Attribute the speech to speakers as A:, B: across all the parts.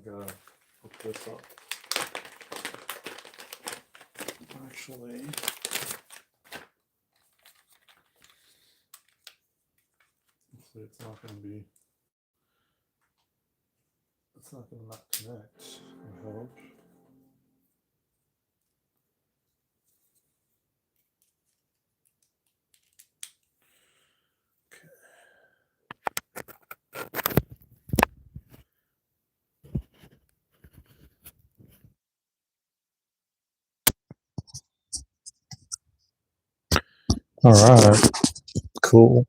A: gotta hook this up. Actually, it's not going to be. It's not going to not connect, I hope. All right, cool.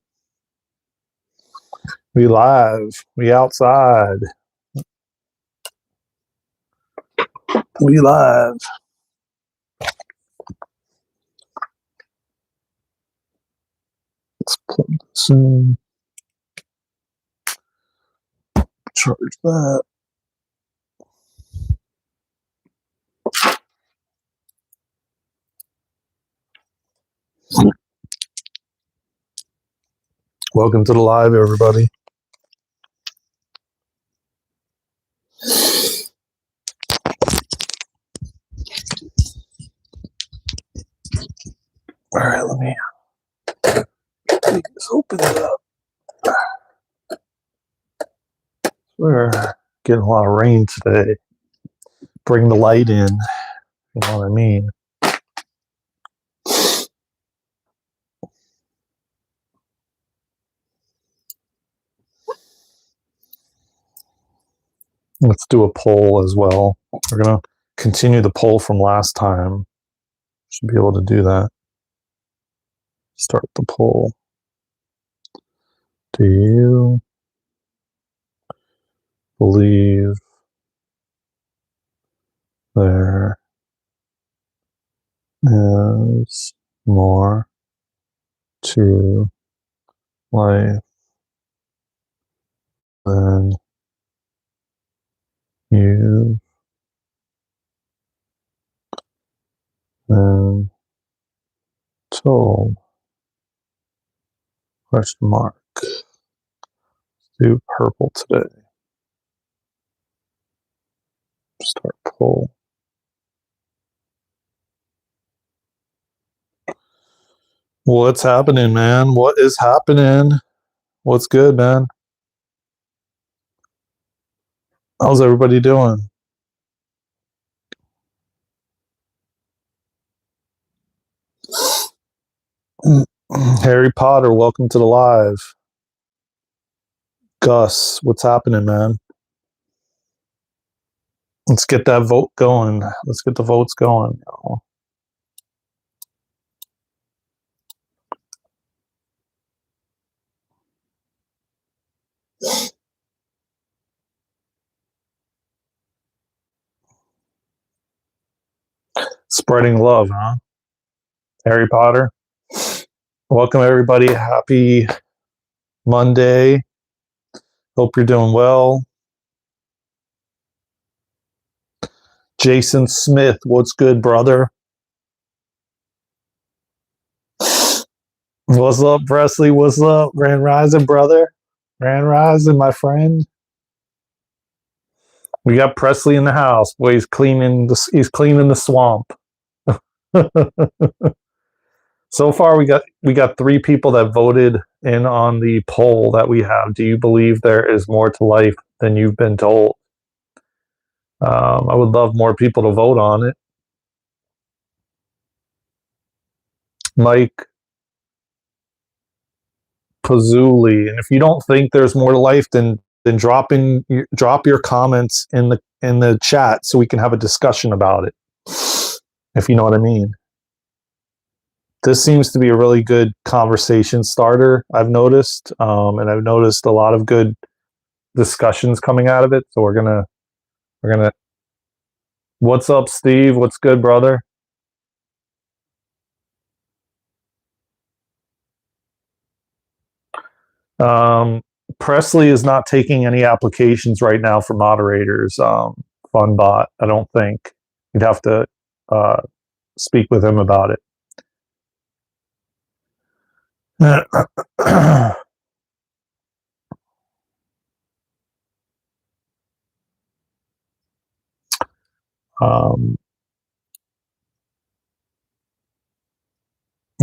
A: We live. We outside. We live. Let's plug this in. Charge that. Welcome to the live, everybody. All right, let me just open it up. We're getting a lot of rain today. Bring the light in. You know what I mean? Let's do a poll as well. We're going to continue the poll from last time. Should be able to do that. Start the poll. Do you believe there is more to life than you've been told? Question mark. Let's do purple today. Start poll. What's happening, man? What is happening? What's good, man? How's everybody doing? Harry Potter, welcome to the live. Gus, what's happening, man? Let's get that vote going. Let's get the votes going. Spreading love, huh? Harry Potter. Welcome, everybody. Happy Monday. Hope you're doing well. Jason Smith, what's good, brother? What's up, Presley? What's up, Grand Rising, brother? Grand Rising, my friend. We got Presley in the house. Boy, he's cleaning the swamp. So far, we got 3 people that voted in on the poll that we have. Do you believe there is more to life than you've been told? I would love more people to vote on it. Mike Pazzuli, and if you don't think there's more to life, then drop your comments in the chat so we can have a discussion about it. If you know what I mean. This seems to be a really good conversation starter, I've noticed, and I've noticed a lot of good discussions coming out of it. So we're gonna. What's up, Steve? What's good, brother? Presley is not taking any applications right now for moderators. Funbot, I don't think. You'd have to speak with him about it. Um,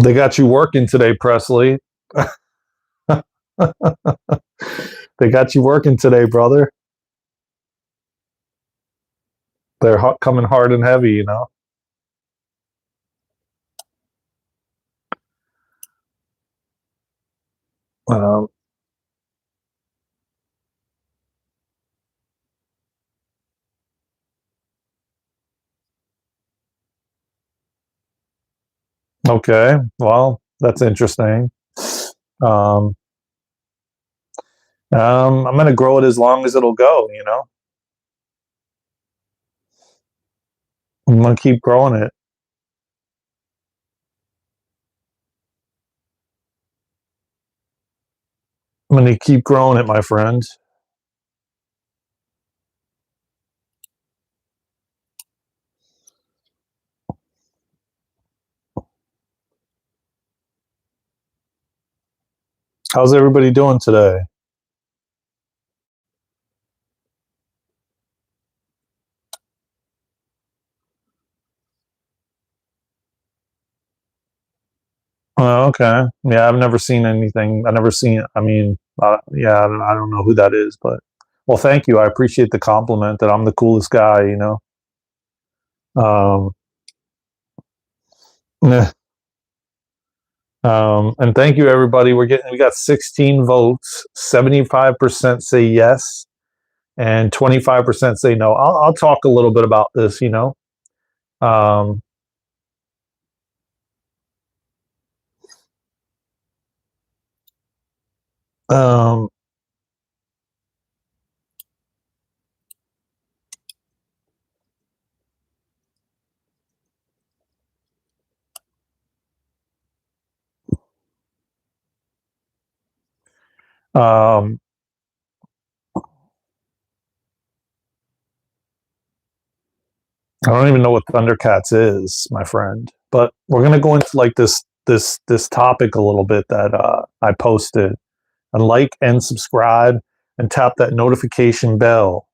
A: they got you working today, Presley. They got you working today, brother. They're coming hard and heavy, you know. Um, okay, well, that's interesting. Um, I'm going to grow it as long as it'll go, you know. I'm going to keep growing it. I'm going to keep growing it, my friend. How's everybody doing today? Oh, okay. Yeah, I've never seen anything. I've never seen. I mean, yeah, I don't know who that is, but well, thank you. I appreciate the compliment that I'm the coolest guy. You know. Um, yeah. And thank you, everybody. We got 16 votes. 75% say yes, and 25% say no. I'll talk a little bit about this. You know. Um, um, um, I don't even know what Thundercats is, my friend. But we're gonna go into like this topic a little bit that I posted. And like and subscribe and tap that notification bell.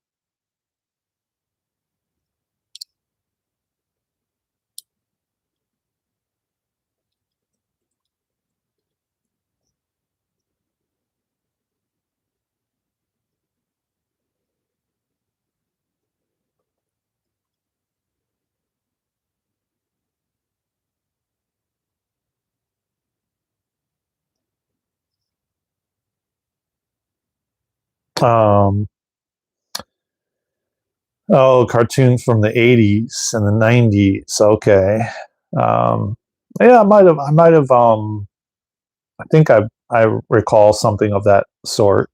A: Um, oh, cartoons from the '80s and the '90s. Okay. Um, yeah, I think I recall something of that sort.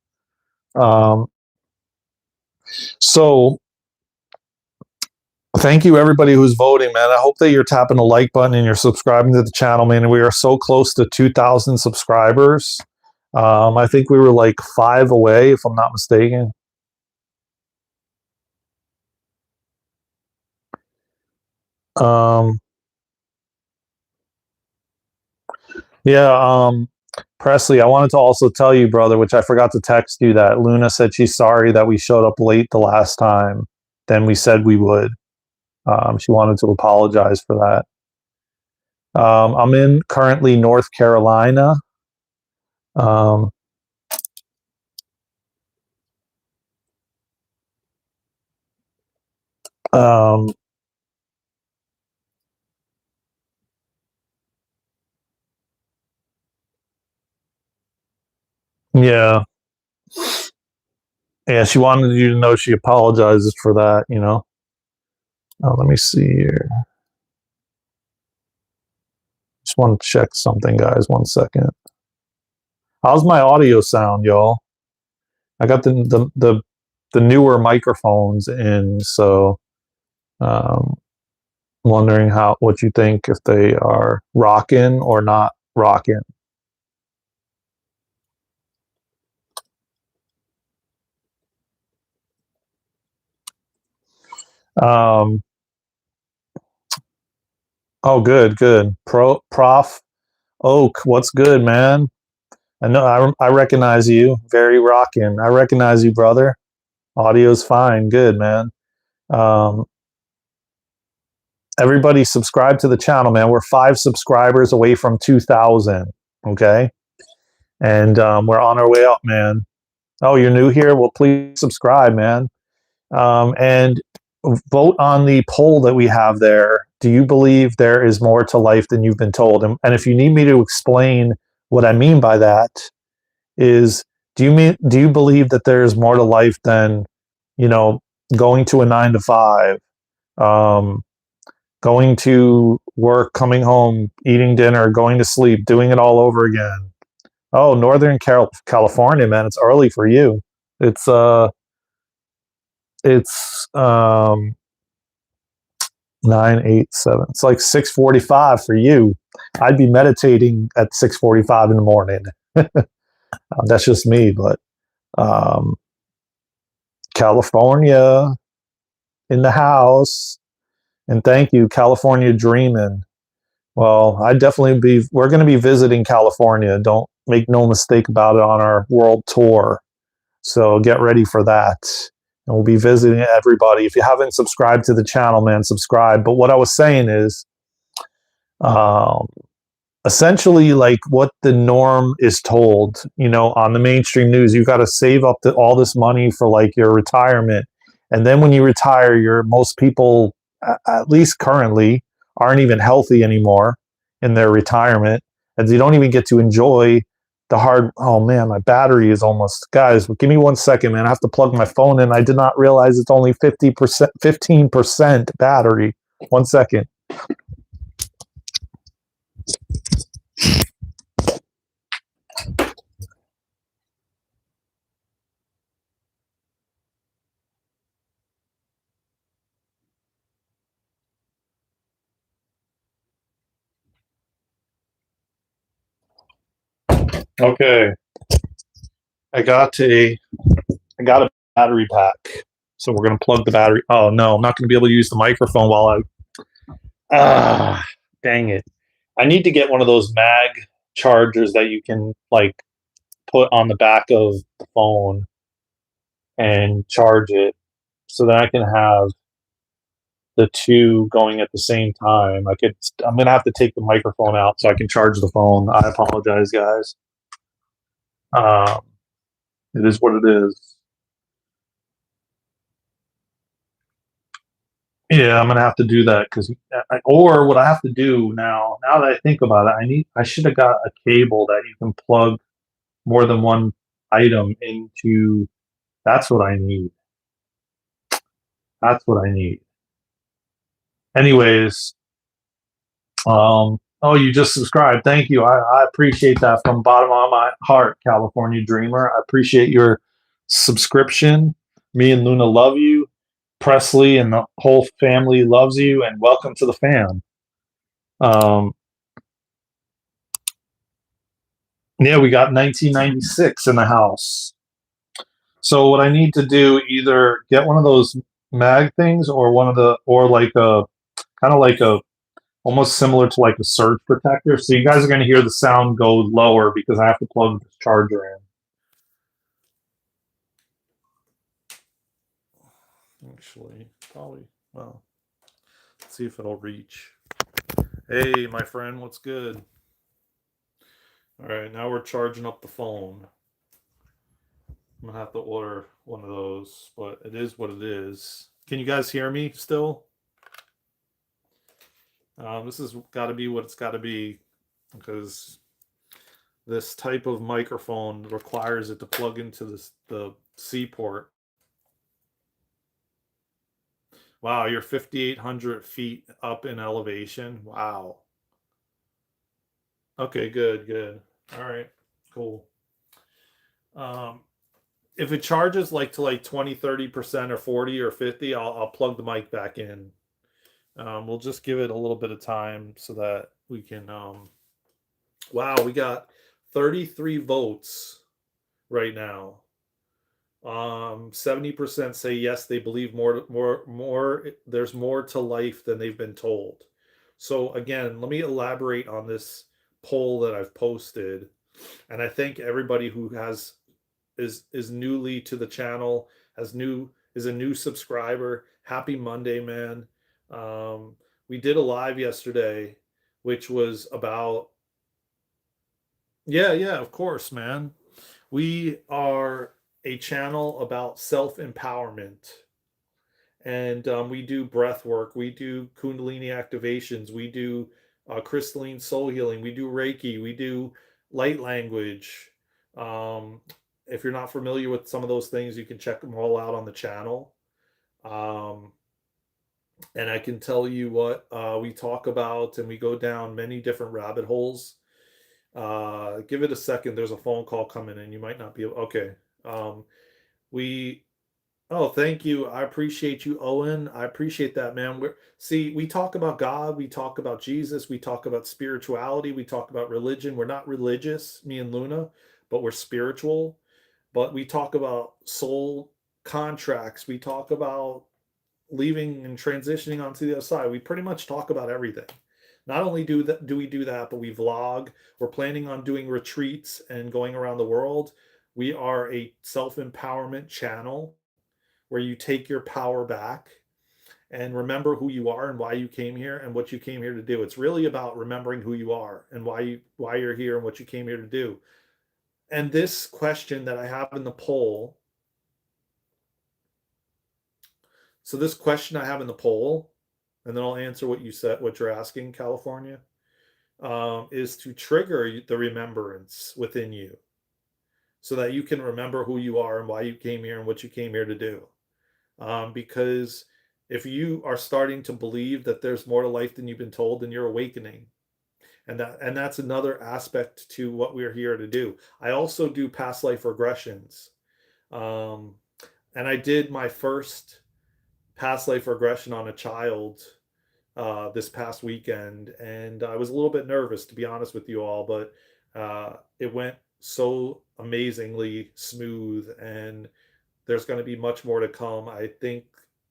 A: Um, so thank you everybody who's voting, man. I hope that you're tapping the like button and you're subscribing to the channel, man. We are so close to 2,000 subscribers. I think we were like 5 away, if I'm not mistaken. Um, yeah, Presley, I wanted to also tell you, brother, which I forgot to text you, that Luna said she's sorry that we showed up late the last time than we said we would. She wanted to apologize for that. I'm in currently North Carolina. Um, um, yeah, yeah. She wanted you to know she apologizes for that. You know. Let me see here. Just want to check something, guys. 1 second. How's my audio sound, y'all? I got the newer microphones in, so um, wondering what you think, if they are rocking or not rocking. Um, oh, good, good. Prof Oak, what's good, man? I know I recognize you. Very rocking. I recognize you, brother. Audio's fine. Good, man. Um, everybody subscribe to the channel, man. We're 5 subscribers away from 2,000. Okay, and we're on our way up, man. Oh, you're new here? Well, please subscribe, man. And vote on the poll that we have there. Do you believe there is more to life than you've been told? And if you need me to explain what I mean by that, is do you believe that there is more to life than, you know, going to a 9 to 5, um, going to work, coming home, eating dinner, going to sleep, doing it all over again? Oh, Northern California, man, it's early for you. It's uh, it's 9, 8, 7. It's like 6:45 for you. I'd be meditating at 6:45 in the morning. That's just me, but um, California in the house, and thank you, California dreaming. Well, I definitely be. We're going to be visiting California. Don't make no mistake about it on our world tour. So get ready for that. And we'll be visiting everybody. If you haven't subscribed to the channel, man, subscribe. But what I was saying is, um, essentially, like what the norm is told, on the mainstream news, you got to save up all this money for like your retirement. And then when you retire, most people, at least currently, aren't even healthy anymore in their retirement. And you don't even get to enjoy oh man, my battery is almost, guys, give me 1 second, man. I have to plug my phone in. I did not realize it's only 50%, 15% battery. 1 second. Okay. I got a battery pack. So we're gonna plug the battery. Oh no, I'm not gonna be able to use the microphone while dang it. I need to get one of those mag chargers that you can like put on the back of the phone and charge it so that I can have the two going at the same time. I'm gonna have to take the microphone out so I can charge the phone. I apologize, guys. Um, it is what it is. Yeah, I'm gonna have to do that because, or what I have to do now that I think about it, I should have got a cable that you can plug more than one item into. That's what I need. That's what I need. Anyways, oh, you just subscribed. Thank you. I appreciate that from the bottom of my heart, California Dreamer. I appreciate your subscription. Me and Luna love you. Presley and the whole family loves you, and welcome to the fam. Um, yeah, we got 1996 in the house. So what I need to do, either get one of those mag things or like a kind of like a almost similar to like a surge protector. So you guys are going to hear the sound go lower because I have to plug this charger in. Actually, probably, well, let's see if it'll reach. Hey, my friend, what's good? All right, now we're charging up the phone. I'm gonna have to order one of those, but it is what it is. Can you guys hear me still? This has got to be what it's got to be because this type of microphone requires it to plug into the C port. Wow, you're 5,800 feet up in elevation. Wow. Okay, good. All right, cool. If it charges like to like 20, 30% or 40 or 50, I'll plug the mic back in. We'll just give it a little bit of time so that we can. Wow, we got 33 votes right now. 70% say yes, they believe more. There's more to life than they've been told. So again, let me elaborate on this poll that I've posted, and I think everybody who is newly to the channel is a new subscriber. Happy Monday, man. We did a live yesterday, which was about, yeah, yeah, of course, man. We are a channel about self empowerment, and we do breath work, we do Kundalini activations, we do crystalline soul healing, we do Reiki, we do light language. Um, if you're not familiar with some of those things, you can check them all out on the channel. Um, and I can tell you what we talk about, and we go down many different rabbit holes. Give it a second. There's a phone call coming in. You might not be okay. Um, we Oh, thank you. I appreciate you, Owen. I appreciate that, man. We talk about God, we talk about Jesus, we talk about spirituality, we talk about religion. We're not religious, me and Luna, but we're spiritual. But we talk about soul contracts. We talk about leaving and transitioning onto the other side. We pretty much talk about everything. Not only do we do that, but we vlog. We're planning on doing retreats and going around the world. We are a self-empowerment channel where you take your power back and remember who you are and why you came here and what you came here to do. It's really about remembering who you are and why you're here and what you came here to do. And this question that I have in the poll, so this question I have in the poll, and then I'll answer what you said, what you're asking, California, is to trigger the remembrance within you so that you can remember who you are and why you came here and what you came here to do. Because if you are starting to believe that there's more to life than you've been told, then you're awakening, and that's another aspect to what we're here to do. I also do past life regressions, um, and I did my first past life regression on a child this past weekend, and I was a little bit nervous, to be honest with you all, but it went so amazingly smooth, and there's going to be much more to come. I think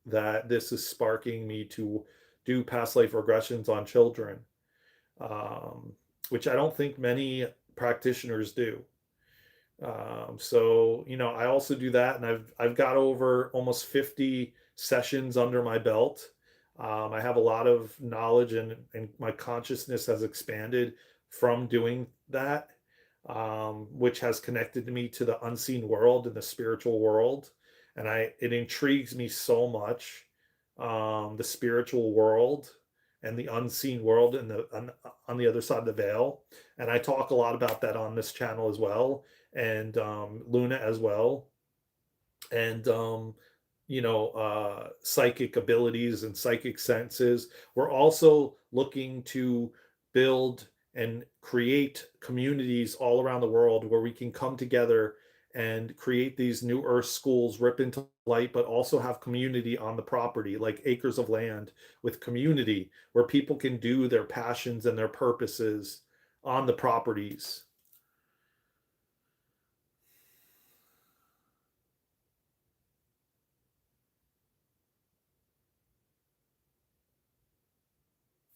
A: that this is sparking me to do past life regressions on children, um, which I don't think many practitioners do. So I also do that, and I've got over almost 50 sessions under my belt. I have a lot of knowledge, and my consciousness has expanded from doing that, which has connected me to the unseen world and the spiritual world, and it intrigues me so much, the spiritual world and the unseen world and on the other side of the veil. And I talk a lot about that on this channel as well, and Luna as well, and psychic abilities and psychic senses. We're also looking to build and create communities all around the world where we can come together and create these new earth schools, rip into light, but also have community on the property, like acres of land with community where people can do their passions and their purposes on the properties.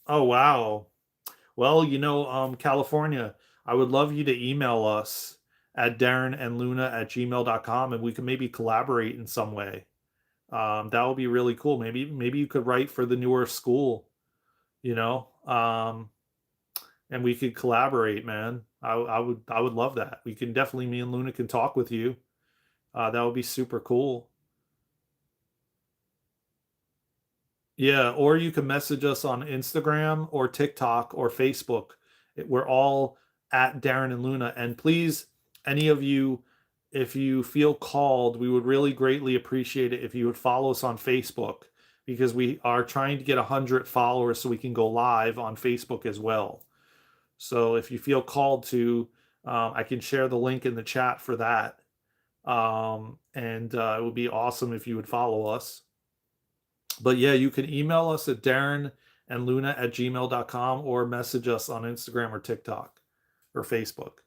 A: Oh, wow. Well, California, I would love you to email us at DarenandLuna@gmail.com, and we can maybe collaborate in some way. That would be really cool. Maybe you could write for the newer school, you know, and we could collaborate, man. I would love that. We can definitely, me and Luna can talk with you. That would be super cool. Yeah, or you can message us on Instagram or TikTok or Facebook. We're all at Darren and Luna. And please, any of you, if you feel called, we would really greatly appreciate it if you would follow us on Facebook, because we are trying to get 100 followers so we can go live on Facebook as well. So if you feel called to, I can share the link in the chat for that. And it would be awesome if you would follow us. But yeah, you can email us at DarenandLuna@gmail.com or message us on Instagram or TikTok or Facebook.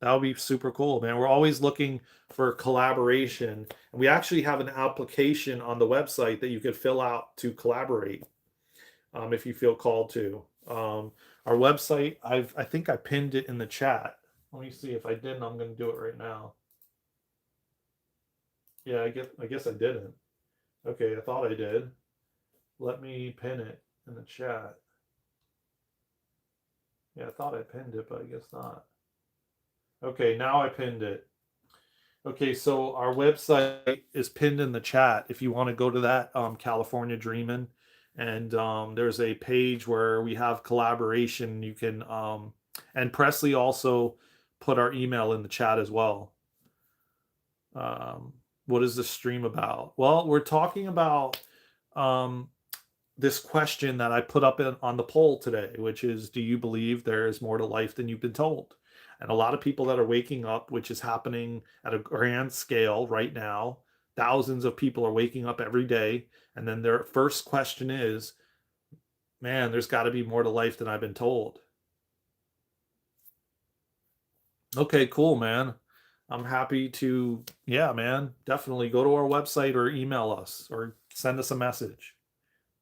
A: That would be super cool, man. We're always looking for collaboration. And we actually have an application on the website that you could fill out to collaborate, if you feel called to. Our website, I think I pinned it in the chat. Let me see. If I didn't, I'm going to do it right now. Yeah, I guess I didn't. Okay, I thought I did. Let me pin it in the chat. Yeah, I thought I pinned it, but I guess not. Okay, now I pinned it. Okay, so our website is pinned in the chat if you want to go to that, California Dreamin'. And there's a page where we have collaboration. You can, and Presley also put our email in the chat as well. What is the stream about? Well, we're talking about um, this question that I put up on the poll today, which is, do you believe there is more to life than you've been told? And a lot of people that are waking up, which is happening at a grand scale right now, thousands of people are waking up every day. And then their first question is, man, there's got to be more to life than I've been told. Okay, cool, man. I'm happy to, yeah, man, definitely go to our website or email us or send us a message.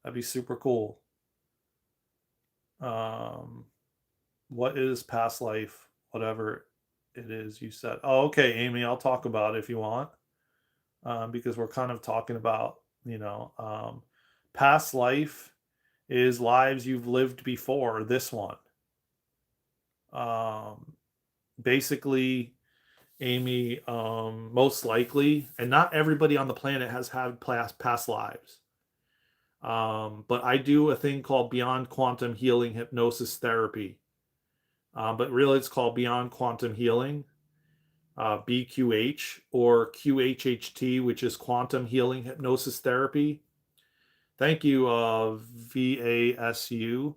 A: That'd be super cool. Um, what is past life? Whatever it is you said. Oh, okay, Amy, I'll talk about it if you want, because we're kind of talking about, past life is lives you've lived before this one. Um, Basically, Amy, most likely, and not everybody on the planet has had past lives. But I do a thing called Beyond Quantum Healing Hypnosis Therapy. But really, it's called Beyond Quantum Healing, BQH, or QHHT, which is Quantum Healing Hypnosis Therapy. Thank you, VASU.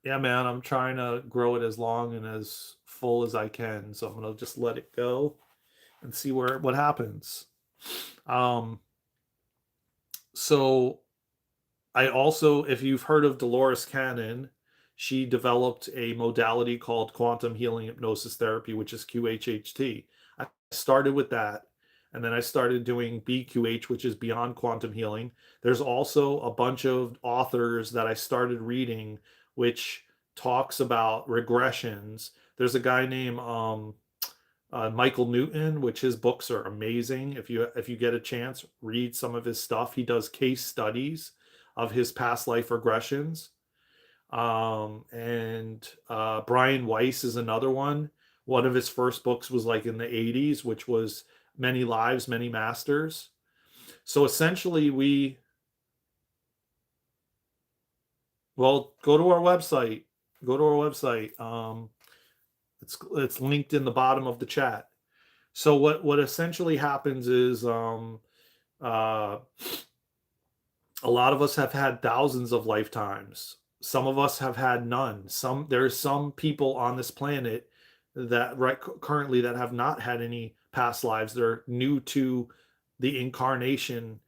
A: Yeah, man, I'm trying to grow it as long and as full as I can. So I'm gonna just let it go and see what happens. Um, so I also, if you've heard of Dolores Cannon, she developed a modality called quantum healing hypnosis therapy, which is QHHT. I started with that, and then I started doing BQH, which is Beyond Quantum Healing. There's also a bunch of authors that I started reading, which talks about regressions. There's a guy named Michael Newton, which his books are amazing. If you get a chance, read some of his stuff. He does case studies of his past life regressions. And Brian Weiss is another one. One of his first books was like in the 80s, which was Many Lives, Many Masters. So essentially, well, go to our website. Go to our website. It's linked in the bottom of the chat. So what essentially happens is uh, a lot of us have had thousands of lifetimes. Some of us have had none. There's some people on this planet that currently that have not had any past lives. They're new to the incarnation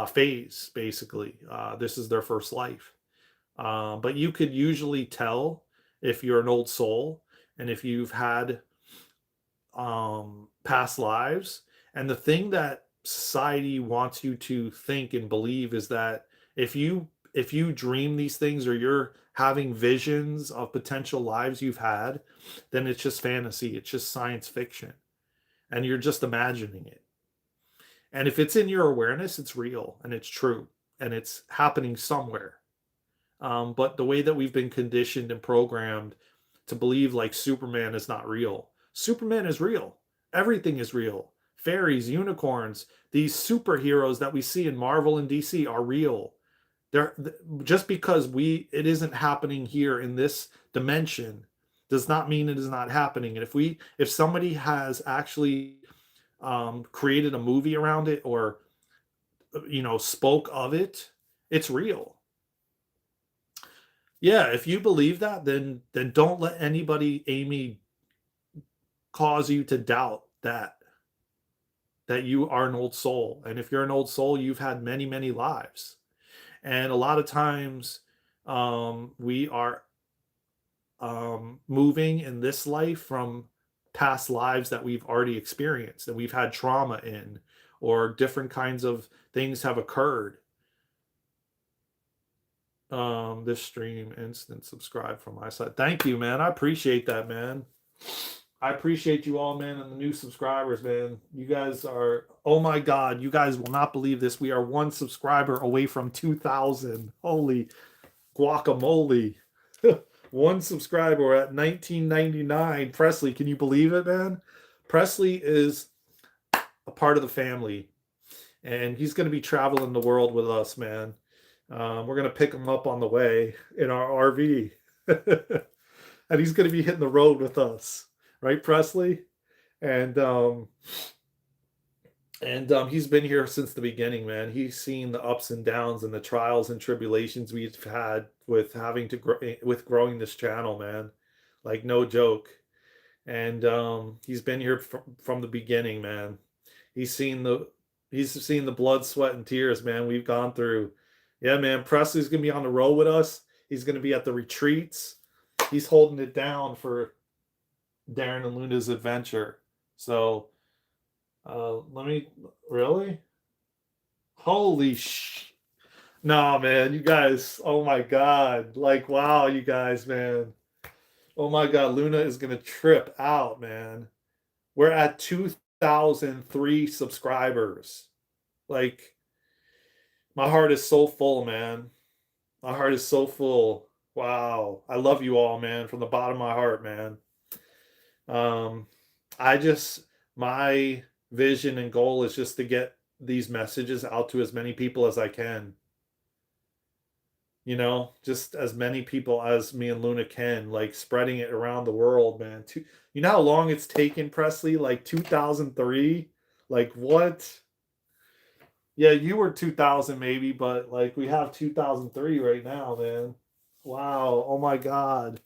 A: phase. Basically, this is their first life. But you could usually tell if you're an old soul and if you've had past lives. And the thing that society wants you to think and believe is that if you dream these things or you're having visions of potential lives you've had, then it's just fantasy, it's just science fiction, and you're just imagining it. And if it's in your awareness, it's real and it's true and it's happening somewhere. But the way that we've been conditioned and programmed to believe like Superman is not real. Superman is real. Everything is real. Fairies, unicorns, these superheroes that we see in Marvel and DC are real. They're just because it isn't happening here in this dimension does not mean it is not happening. And if somebody has actually created a movie around it or spoke of it, it's real. Yeah, if you believe that, then don't let anybody, Amy, cause you to doubt that you are an old soul. And if you're an old soul, you've had many, many lives. And a lot of times we are moving in this life from past lives that we've already experienced and we've had trauma in, or different kinds of things have occurred. This stream instant subscribe from my side. Thank you, man. I appreciate that, man. I appreciate you all, man, and the new subscribers, man. You guys are, oh my God, you guys will not believe this. We are one subscriber away from 2,000. Holy guacamole. One subscriber. We're at 1999. Presley, can you believe it, man? Presley is a part of the family, and he's going to be traveling the world with us, man. We're going to pick him up on the way in our RV. And he's going to be hitting the road with us, right, Presley? And he's been here since the beginning, man. He's seen the ups and downs and the trials and tribulations we've had with having to with growing this channel, man. Like no joke. And he's been here from the beginning, man. He's seen the he's seen the blood, sweat, and tears, man. We've gone through. Yeah, man. Presley's gonna be on the road with us. He's gonna be at the retreats. He's holding it down for Daren and Luna's adventure. So let me really. Holy sh! Nah, man, you guys. Oh my God! Like, wow, you guys, man. Oh my God, Luna is gonna trip out, man. We're at 2,003 subscribers. Like, my heart is so full, man. My heart is so full. Wow, I love you all, man, from the bottom of my heart, man. Um, I just my vision and goal is just to get these messages out to as many people as I can. You know, just as many people as me and Luna can, like spreading it around the world, man. You know how long it's taken, Presley? Like 2003? Like what? Yeah, you were 2000 maybe, but like we have 2003 right now, man. Wow. Oh my God.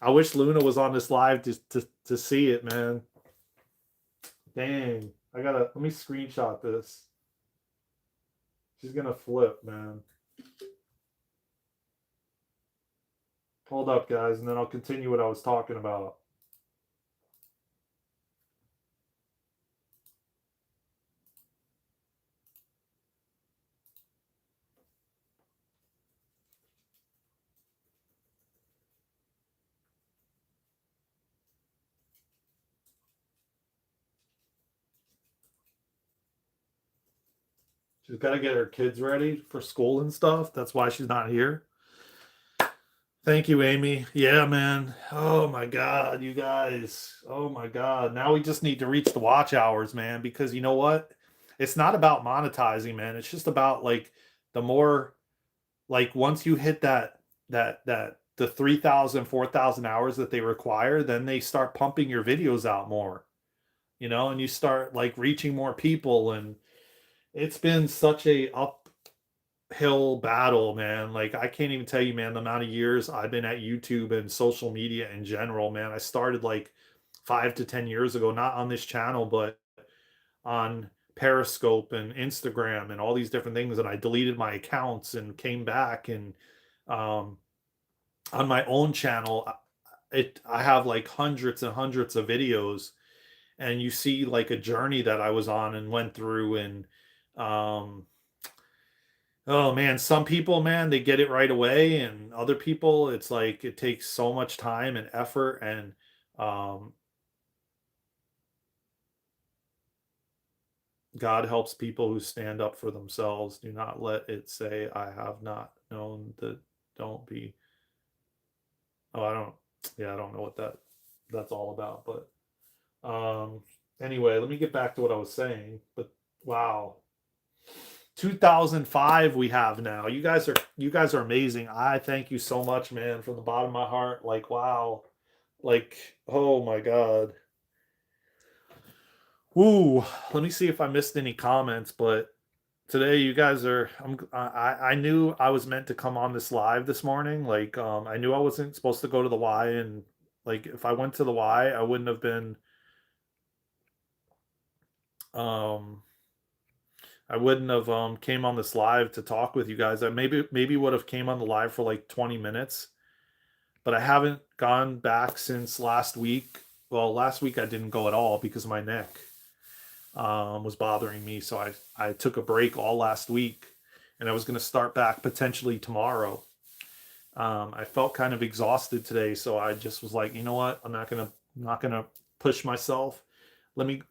A: I wish Luna was on this live to see it, man. Dang. Let me screenshot this. She's gonna flip, man. Hold up, guys, and then I'll continue what I was talking about. She's got to get her kids ready for school and stuff. That's why she's not here. Thank you, Amy. Yeah, man. Oh my God, you guys. Oh my God. Now we just need to reach the watch hours, man, because you know what? It's not about monetizing, man. It's just about like the more like once you hit that the 3,000, 4,000 hours that they require, then they start pumping your videos out more, you know, and you start like reaching more people. And it's been such a uphill battle, man. Like I can't even tell you, man, the amount of years I've been at YouTube and social media in general, man. I started like 5 to 10 years ago, not on this channel, but on Periscope and Instagram and all these different things. And I deleted my accounts and came back. And um, on my own channel, I have like hundreds and hundreds of videos, and you see like a journey that I was on and went through. And um, oh man, some people, man, they get it right away, and other people, it's like it takes so much time and effort. And um, God helps people who stand up for themselves. Do not let it say, I have not known that. Don't be. Oh, I don't. Yeah, I don't know what that's all about. But anyway, let me get back to what I was saying. But wow, 2005 we have now. You guys are amazing. I thank you so much, man, from the bottom of my heart. Like wow, like oh my God. Ooh, let me see if I missed any comments, but today you guys are I knew I was meant to come on this live this morning. Like I knew I wasn't supposed to go to the Y, and like if I went to the Y, I wouldn't have been um I wouldn't have came on this live to talk with you guys. I maybe would have came on the live for like 20 minutes, but I haven't gone back since last week. Well, last week I didn't go at all because my neck was bothering me. So I took a break all last week, and I was going to start back potentially tomorrow. I felt kind of exhausted today, so I just was like, you know what? I'm not gonna push myself. Let me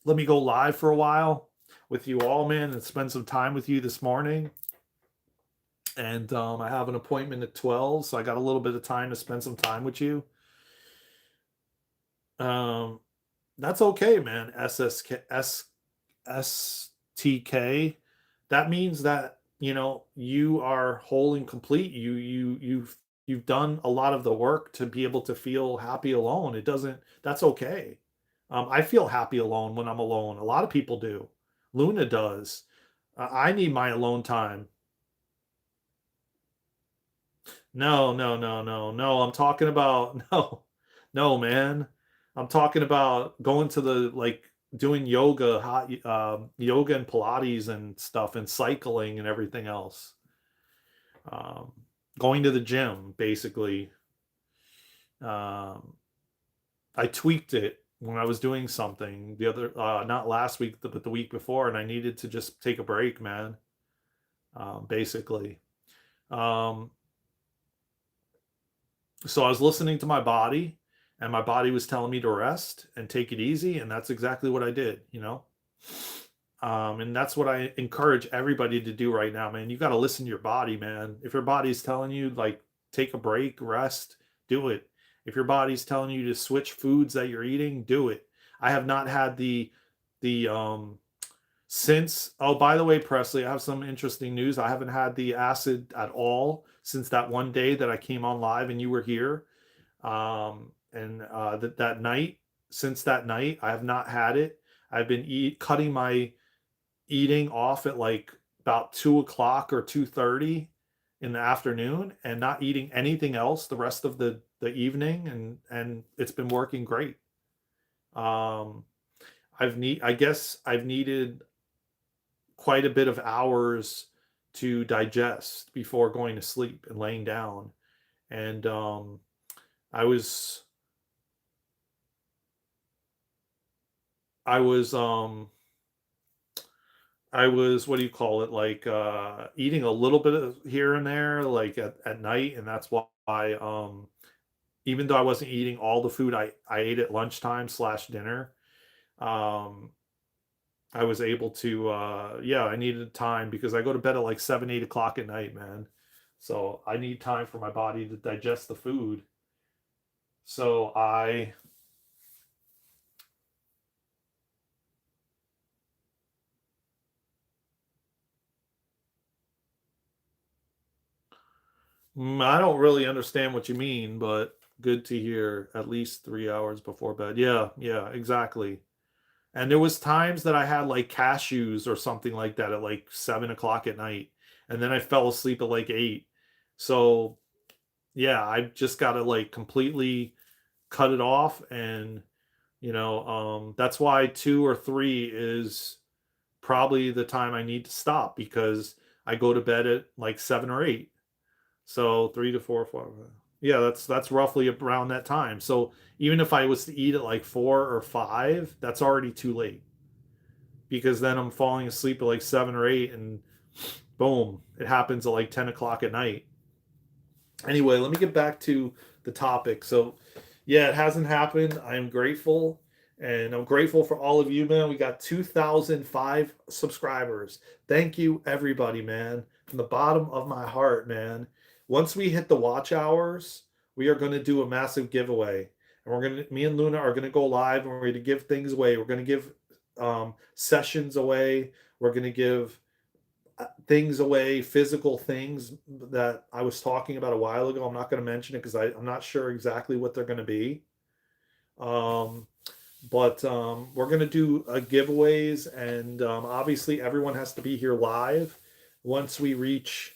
A: let me go live for a while with you all, man, and spend some time with you this morning. And I have an appointment at 12, so I got a little bit of time to spend some time with you. Um, that's okay, man. STK. That means that you are whole and complete. You've done a lot of the work to be able to feel happy alone. It doesn't. That's okay. I feel happy alone when I'm alone. A lot of people do. Luna does. I need my alone time. No, no, no, no, no. I'm talking about no, no, man. I'm talking about going to the doing yoga, yoga and Pilates and stuff, and cycling and everything else. Um, Going to the gym, basically. Um, I tweaked it when I was doing something the other, not last week, but the week before, and I needed to just take a break, man. Basically. Um, So I was listening to my body, and my body was telling me to rest and take it easy, and that's exactly what I did. And that's what I encourage everybody to do right now, man. You got to listen to your body, man. If your body's telling you like take a break, rest, do it. If your body's telling you to switch foods that you're eating, do it. I have not had the since, oh, by the way, Presley, I have some interesting news. I haven't had the acid at all since that one day that I came on live and you were here. And that night, since that night, I have not had it. I've been cutting my eating off at like about 2 o'clock or 2:30 in the afternoon, and not eating anything else the rest of the evening, and it's been working great. Um, I guess I've needed quite a bit of hours to digest before going to sleep and laying down. And I was I was I was, what do you call it, like eating a little bit of here and there like at night, and that's why even though I wasn't eating all the food I ate at lunchtime slash dinner, um I was able to yeah, I needed time because I go to bed at like 7, 8 o'clock at night, man. So I need time for my body to digest the food. So I don't really understand what you mean, but good to hear. At least 3 hours before bed. Yeah, yeah, exactly. And there was times that I had like cashews or something like that at like 7 o'clock at night, and then I fell asleep at like 8. So yeah, I've just got to like completely cut it off, and that's why 2 or 3 is probably the time I need to stop, because I go to bed at like 7 or 8. So 3 to 4, 4. Yeah, that's roughly around that time. So even if I was to eat at like 4 or 5, that's already too late, because then I'm falling asleep at like 7 or 8, and boom, it happens at like 10 o'clock at night. Anyway, let me get back to the topic. So, yeah, it hasn't happened. I am grateful, and I'm grateful for all of you, man. We got 2,005 subscribers. Thank you, everybody, man, from the bottom of my heart, man. Once we hit the watch hours, we are going to do a massive giveaway, and me and Luna are going to go live, and we're going to give things away. We're going to give sessions away. We're going to give things away, physical things that I was talking about a while ago. I'm not going to mention it because I'm not sure exactly what they're going to be. Um, but we're going to do giveaways, and obviously everyone has to be here live once we reach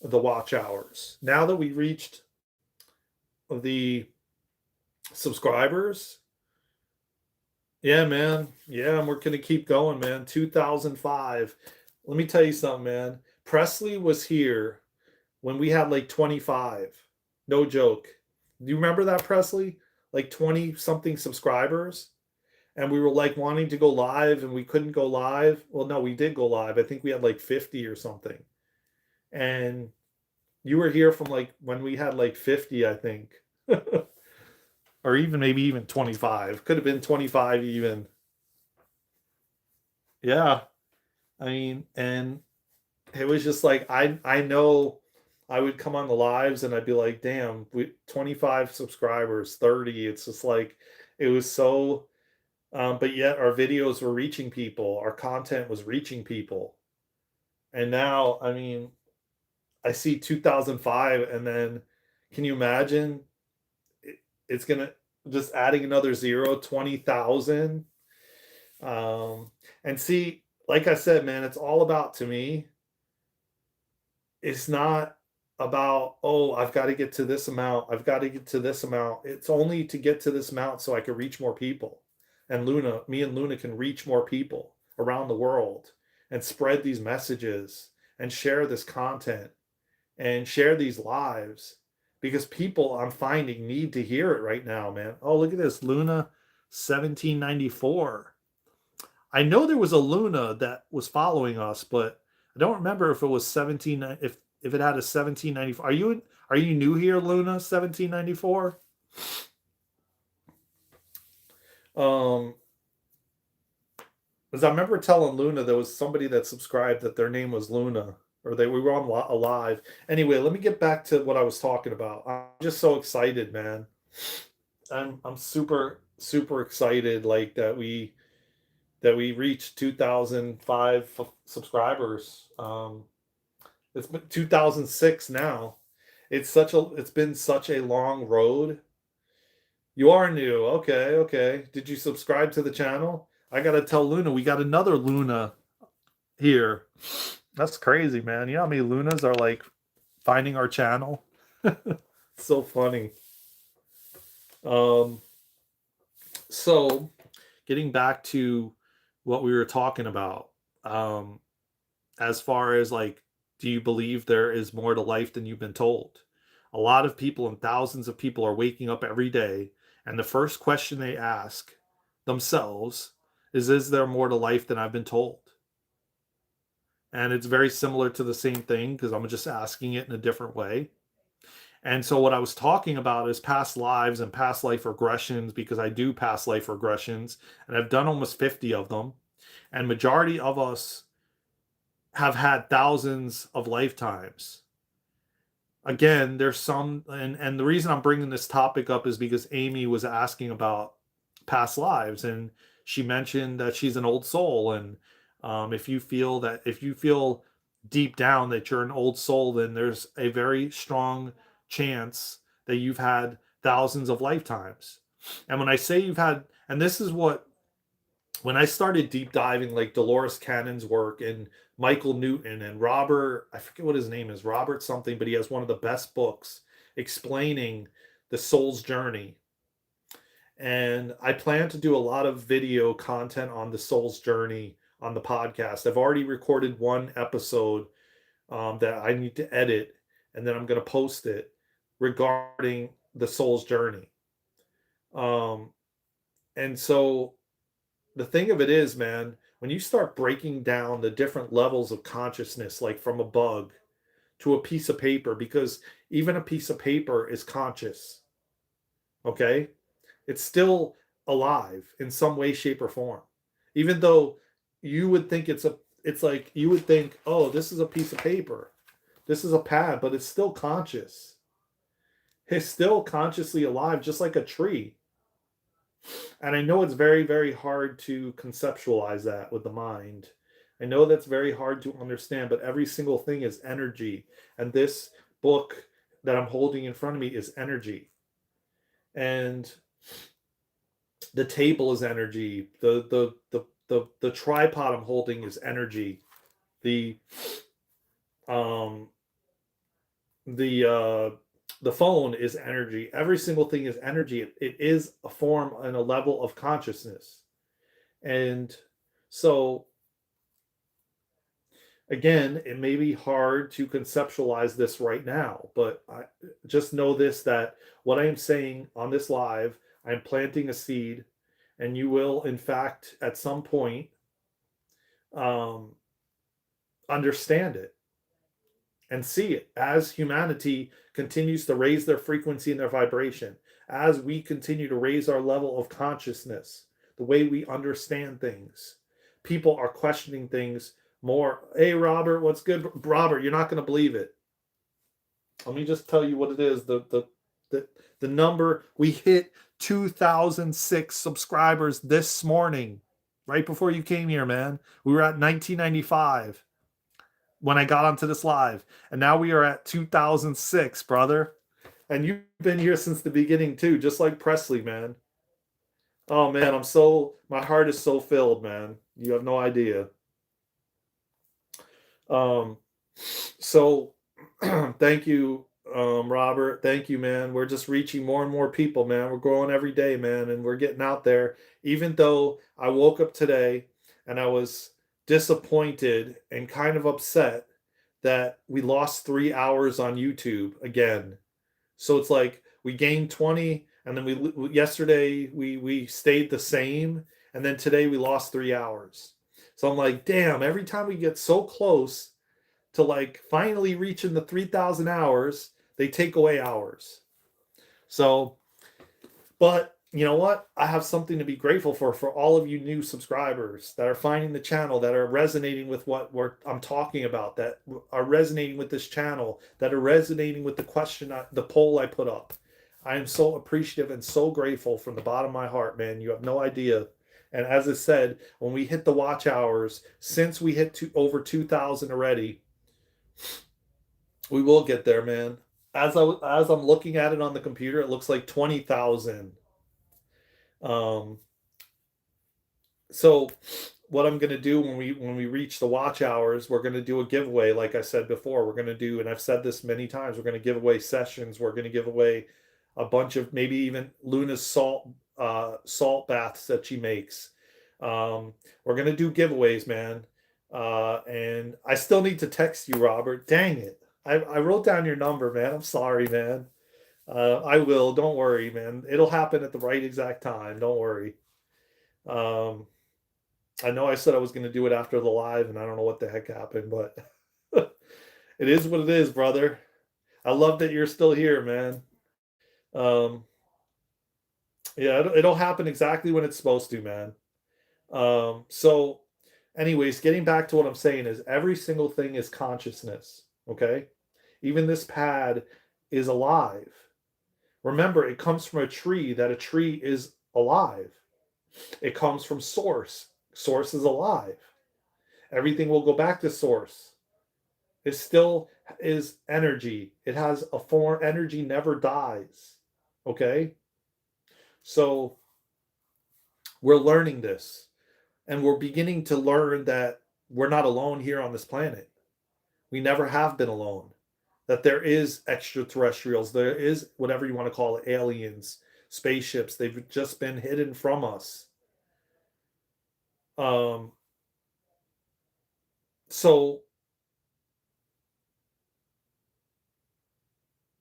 A: the watch hours. Now that we reached the subscribers, yeah, man. Yeah, and we're going to keep going, man. 2005. Let me tell you something, man. Presley was here when we had like 25. No joke. Do you remember that, Presley? Like 20 something subscribers. And we were like wanting to go live, and we couldn't go live. Well, no, we did go live. I think we had like 50 or something. And you were here from like when we had like 50, I think. or even maybe even 25. Could have been 25 even. Yeah. I mean, and it was just like I know I would come on the lives and I'd be like, damn, 25 subscribers, 30. It's just like it was so but yet our videos were reaching people, our content was reaching people. And now, I mean, I see 2005 and then can you imagine it's going to just adding another zero, 20,000. And see, like I said, man, it's all about to me it's not about, oh, I've got to get to this amount. I've got to get to this amount. It's only to get to this amount so I can reach more people. And me and Luna can reach more people around the world and spread these messages and share this content and share these lives because people I'm finding need to hear it right now, man. Oh, look at this Luna 1794. I know there was a Luna that was following us, but I don't remember if it was 17 if it had a 1794. Are you new here, Luna 1794? Um because I remember telling Luna there was somebody that subscribed that their name was Luna or we were on alive. Anyway, let me get back to what I was talking about. I'm just so excited, man. I'm super excited like that we reached 2005 subscribers. It's been 2006 now. It's been such a long road. You are new. Okay, okay. Did you subscribe to the channel? I got to tell Luna we got another Luna here. That's crazy, man. You know how many Lunas are like finding our channel? So funny. Um so getting back to what we were talking about. Um as far as like, do you believe there is more to life than you've been told? A lot of people and thousands of people are waking up every day, and the first question they ask themselves is there more to life than I've been told? And it's very similar to the same thing because I'm just asking it in a different way. And so, what I was talking about is past lives and past life regressions because I do past life regressions and I've done almost 50 of them. And majority of us have had thousands of lifetimes. Again, there's some, and the reason I'm bringing this topic up is because Amy was asking about past lives, and she mentioned that she's an old soul, and if you feel deep down that you're an old soul, then there's a very strong chance that you've had thousands of lifetimes. And when I say you've had, and this is what when I started deep diving like Dolores Cannon's work and Michael Newton and Robert, I forget what his name is, Robert something, but he has one of the best books explaining the soul's journey. And I plan to do a lot of video content on the soul's journey on the podcast. I've already recorded one episode that I need to edit, and then I'm going to post it regarding the soul's journey. Um, and so the thing of it is, man, when you start breaking down the different levels of consciousness, like from a bug to a piece of paper, because even a piece of paper is conscious, okay? It's still alive in some way, shape, or form. Even though you would think it's like you would think, oh, this is a piece of paper, this is a pad, but it's still conscious. It's still consciously alive, just like a tree. And I know it's very hard to conceptualize that with the mind. I know that's very hard to understand, but every single thing is energy. And this book that I'm holding in front of me is energy. And the table is energy. The tripod I'm holding is energy. The um the phone is energy. Every single thing is energy. It is a form and a level of consciousness. And so, again, it may be hard to conceptualize this right now, but just know this that what I am saying on this live, I'm planting a seed, and you will, in fact, at some point, um, understand it. and see it as humanity continues to raise their frequency and their vibration, as we continue to raise our level of consciousness, the way we understand things. People are questioning things more. Hey, Robert, what's good? Robert, you're not going to believe it. Let me just tell you what it is. The number we hit 2006 subscribers this morning, right before you came here, man. We were at 1995 when I got onto this live, and now we are at 2006, brother. And you've been here since the beginning too, just like Presley, man. Oh man, my heart is so filled, man. You have no idea. Um, so thank you, Robert. Thank you, man. We're just reaching more and more people, man. We're growing every day, man, and we're getting out there. Even though I woke up today and I was disappointed and kind of upset that we lost 3 hours on YouTube again. So it's like we gained 20, and then yesterday we stayed the same, and then today we lost 3 hours. So I'm like, damn, every time we get so close to like finally reaching the 3,000 hours, they take away hours. So, but you know what? I have something to be grateful for all of you new subscribers that are finding the channel, that are resonating with what I'm talking about, that are resonating with this channel, that are resonating with the the poll I put up. I am so appreciative and so grateful from the bottom of my heart, man. You have no idea. And as I said, when we hit the watch hours, since we hit over 2,000 already, we will get there, man. As I'm looking at it on the computer, it looks like 20,000. Um, so what I'm gonna do when we reach the watch hours, we're gonna do a giveaway, like I said before. We're gonna do, and I've said this many times, we're gonna give away sessions. We're gonna give away a bunch of, maybe even Luna's salt baths that she makes. We're gonna do giveaways, man. And I still need to text you, Robert. Dang it. I wrote down your number, man. I'm sorry, man. I will. Don't worry, man. It'll happen at the right exact time. Don't worry. Um, I know I said I was going to do it after the live, and I don't know what the heck happened, but it is what it is, brother. I love that you're still here, man. Um, yeah, it'll happen exactly when it's supposed to, man. So, anyways, getting back to what I'm saying is every single thing is consciousness, okay? Even this pad is alive. Remember, it comes from a tree, that a tree is alive. It comes from source. Source is alive. Everything will go back to source. It still is energy. It has a form. Energy never dies. Okay? So we're learning this. And we're beginning to learn that we're not alone here on this planet. We never have been alone. That there is extraterrestrials. There is whatever you want to call it, aliens, spaceships. They've just been hidden from us. Um, so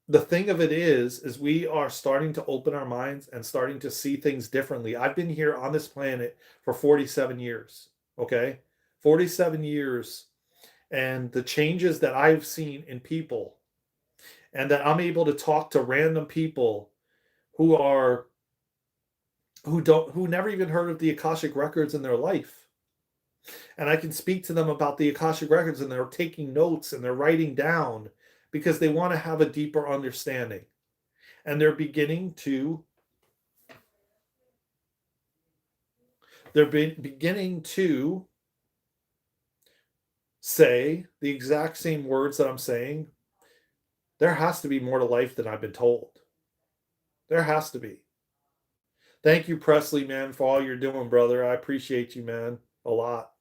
A: the thing of it is we are starting to open our minds and starting to see things differently. I've been here on this planet for 47 years, okay? 47 years, and the changes that I've seen in people, and that I'm able to talk to random people who are who never even heard of the Akashic records in their life. And I can speak to them about the Akashic records, and they're taking notes and they're writing down because they want to have a deeper understanding. And they're beginning to say the exact same words that I'm saying. There has to be more to life than I've been told. There has to be. Thank you, Presley, man, for all you're doing, brother. I appreciate you, man, a lot.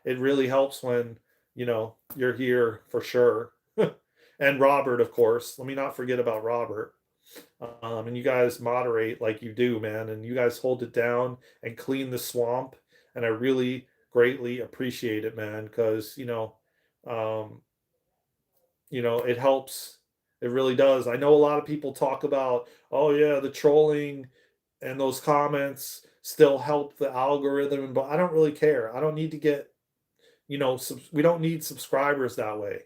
A: It really helps when, you're here for sure. And Robert, of course. Let me not forget about Robert. And you guys moderate like you do, man, and you guys hold it down and clean the swamp. And I really greatly appreciate it, man, because um, it helps. It really does. I know a lot of people talk about, oh yeah, the trolling and those comments still help the algorithm, but I don't really care. I don't need to get, we don't need subscribers that way.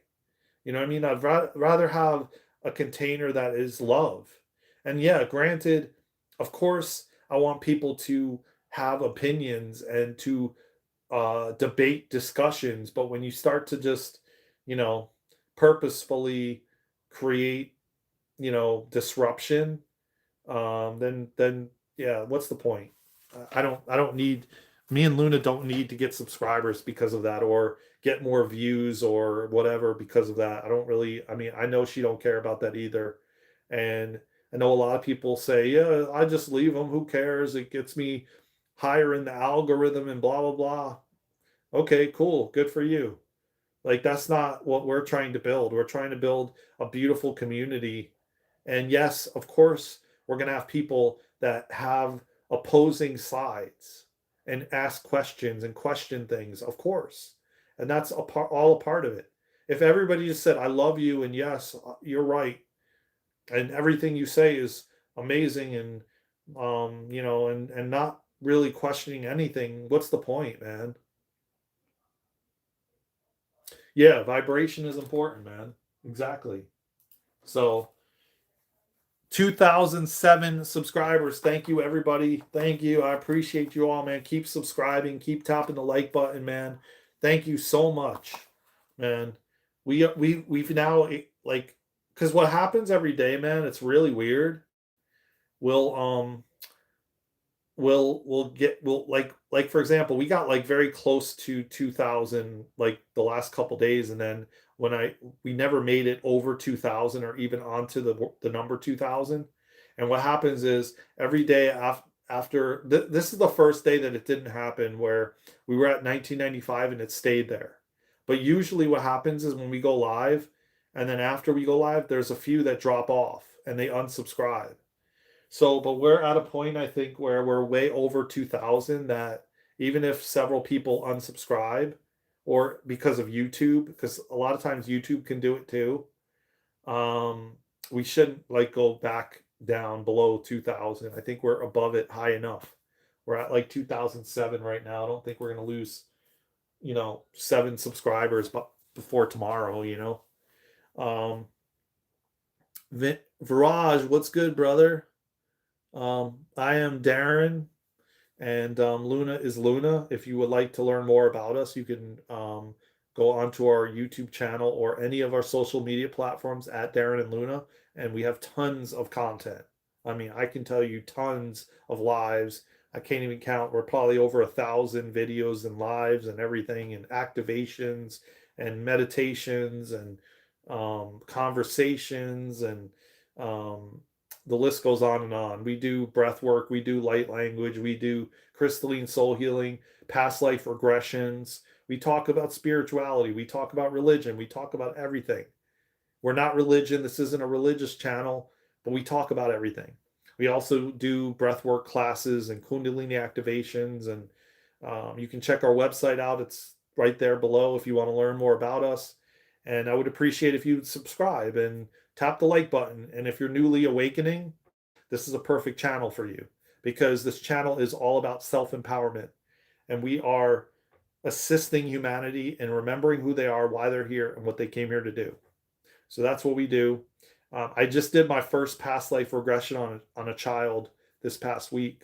A: You know what I mean? I'd rather have a container that is love. And yeah, granted, of course, I want people to have opinions and to debate discussions, but when you start to just, you know, purposefully create, disruption, then yeah, what's the point? I don't need me and Luna don't need to get subscribers because of that, or get more views or whatever because of that. I don't really, I mean, I know she don't care about that either. And I know a lot of people say, yeah, I just leave them, who cares? It gets me higher in the algorithm and blah blah blah. Okay, cool, good for you. Like, that's not what we're trying to build. We're trying to build a beautiful community. And yes, of course, we're going to have people that have opposing sides and ask questions and question things, of course. And that's all a part of it. If everybody just said, I love you, and yes, you're right, and everything you say is amazing, and, and not really questioning anything, what's the point, man? Yeah, vibration is important, man. Exactly. So 2007 subscribers. Thank you, everybody. Thank you. I appreciate you all, man. Keep subscribing. Keep tapping the like button, man. Thank you so much, man. We've now, like, because what happens every day, man, it's really weird. We'll we'll like for example, we got like very close to 2000 like the last couple days, and then when I we never made it over 2000 or even onto the number 2000. And what happens is every day after this is the first day that it didn't happen, where we were at 1995 and it stayed there. But usually what happens is when we go live, and then after we go live, there's a few that drop off and they unsubscribe. So, but we're at a point, I think, where we're way over 2000, that even if several people unsubscribe, or because of YouTube, because a lot of times YouTube can do it too, um, we shouldn't like go back down below 2000. I think we're above it high enough. We're at like 2007 right now. I don't think we're going to lose, 7 subscribers but before tomorrow, Um, Viraj, what's good, brother? I am Daren, and Luna is Luna. If you would like to learn more about us, you can go onto our YouTube channel or any of our social media platforms at Daren and Luna, and we have tons of content. I mean, I can tell you tons of lives. I can't even count. We're probably over 1,000 videos and lives and everything, and activations and meditations and conversations, and um, the list goes on and on. We do breath work, we do light language, we do crystalline soul healing, past life regressions. We talk about spirituality, we talk about religion, we talk about everything. We're not religion, this isn't a religious channel, but we talk about everything. We also do breathwork classes and kundalini activations, and you can check our website out. It's right there below if you want to learn more about us. And I would appreciate if you would subscribe and tap the like button. And if you're newly awakening, this is a perfect channel for you, because this channel is all about self empowerment. And we are assisting humanity in remembering who they are, why they're here, and what they came here to do. So that's what we do. I just did my first past life regression on a child this past week,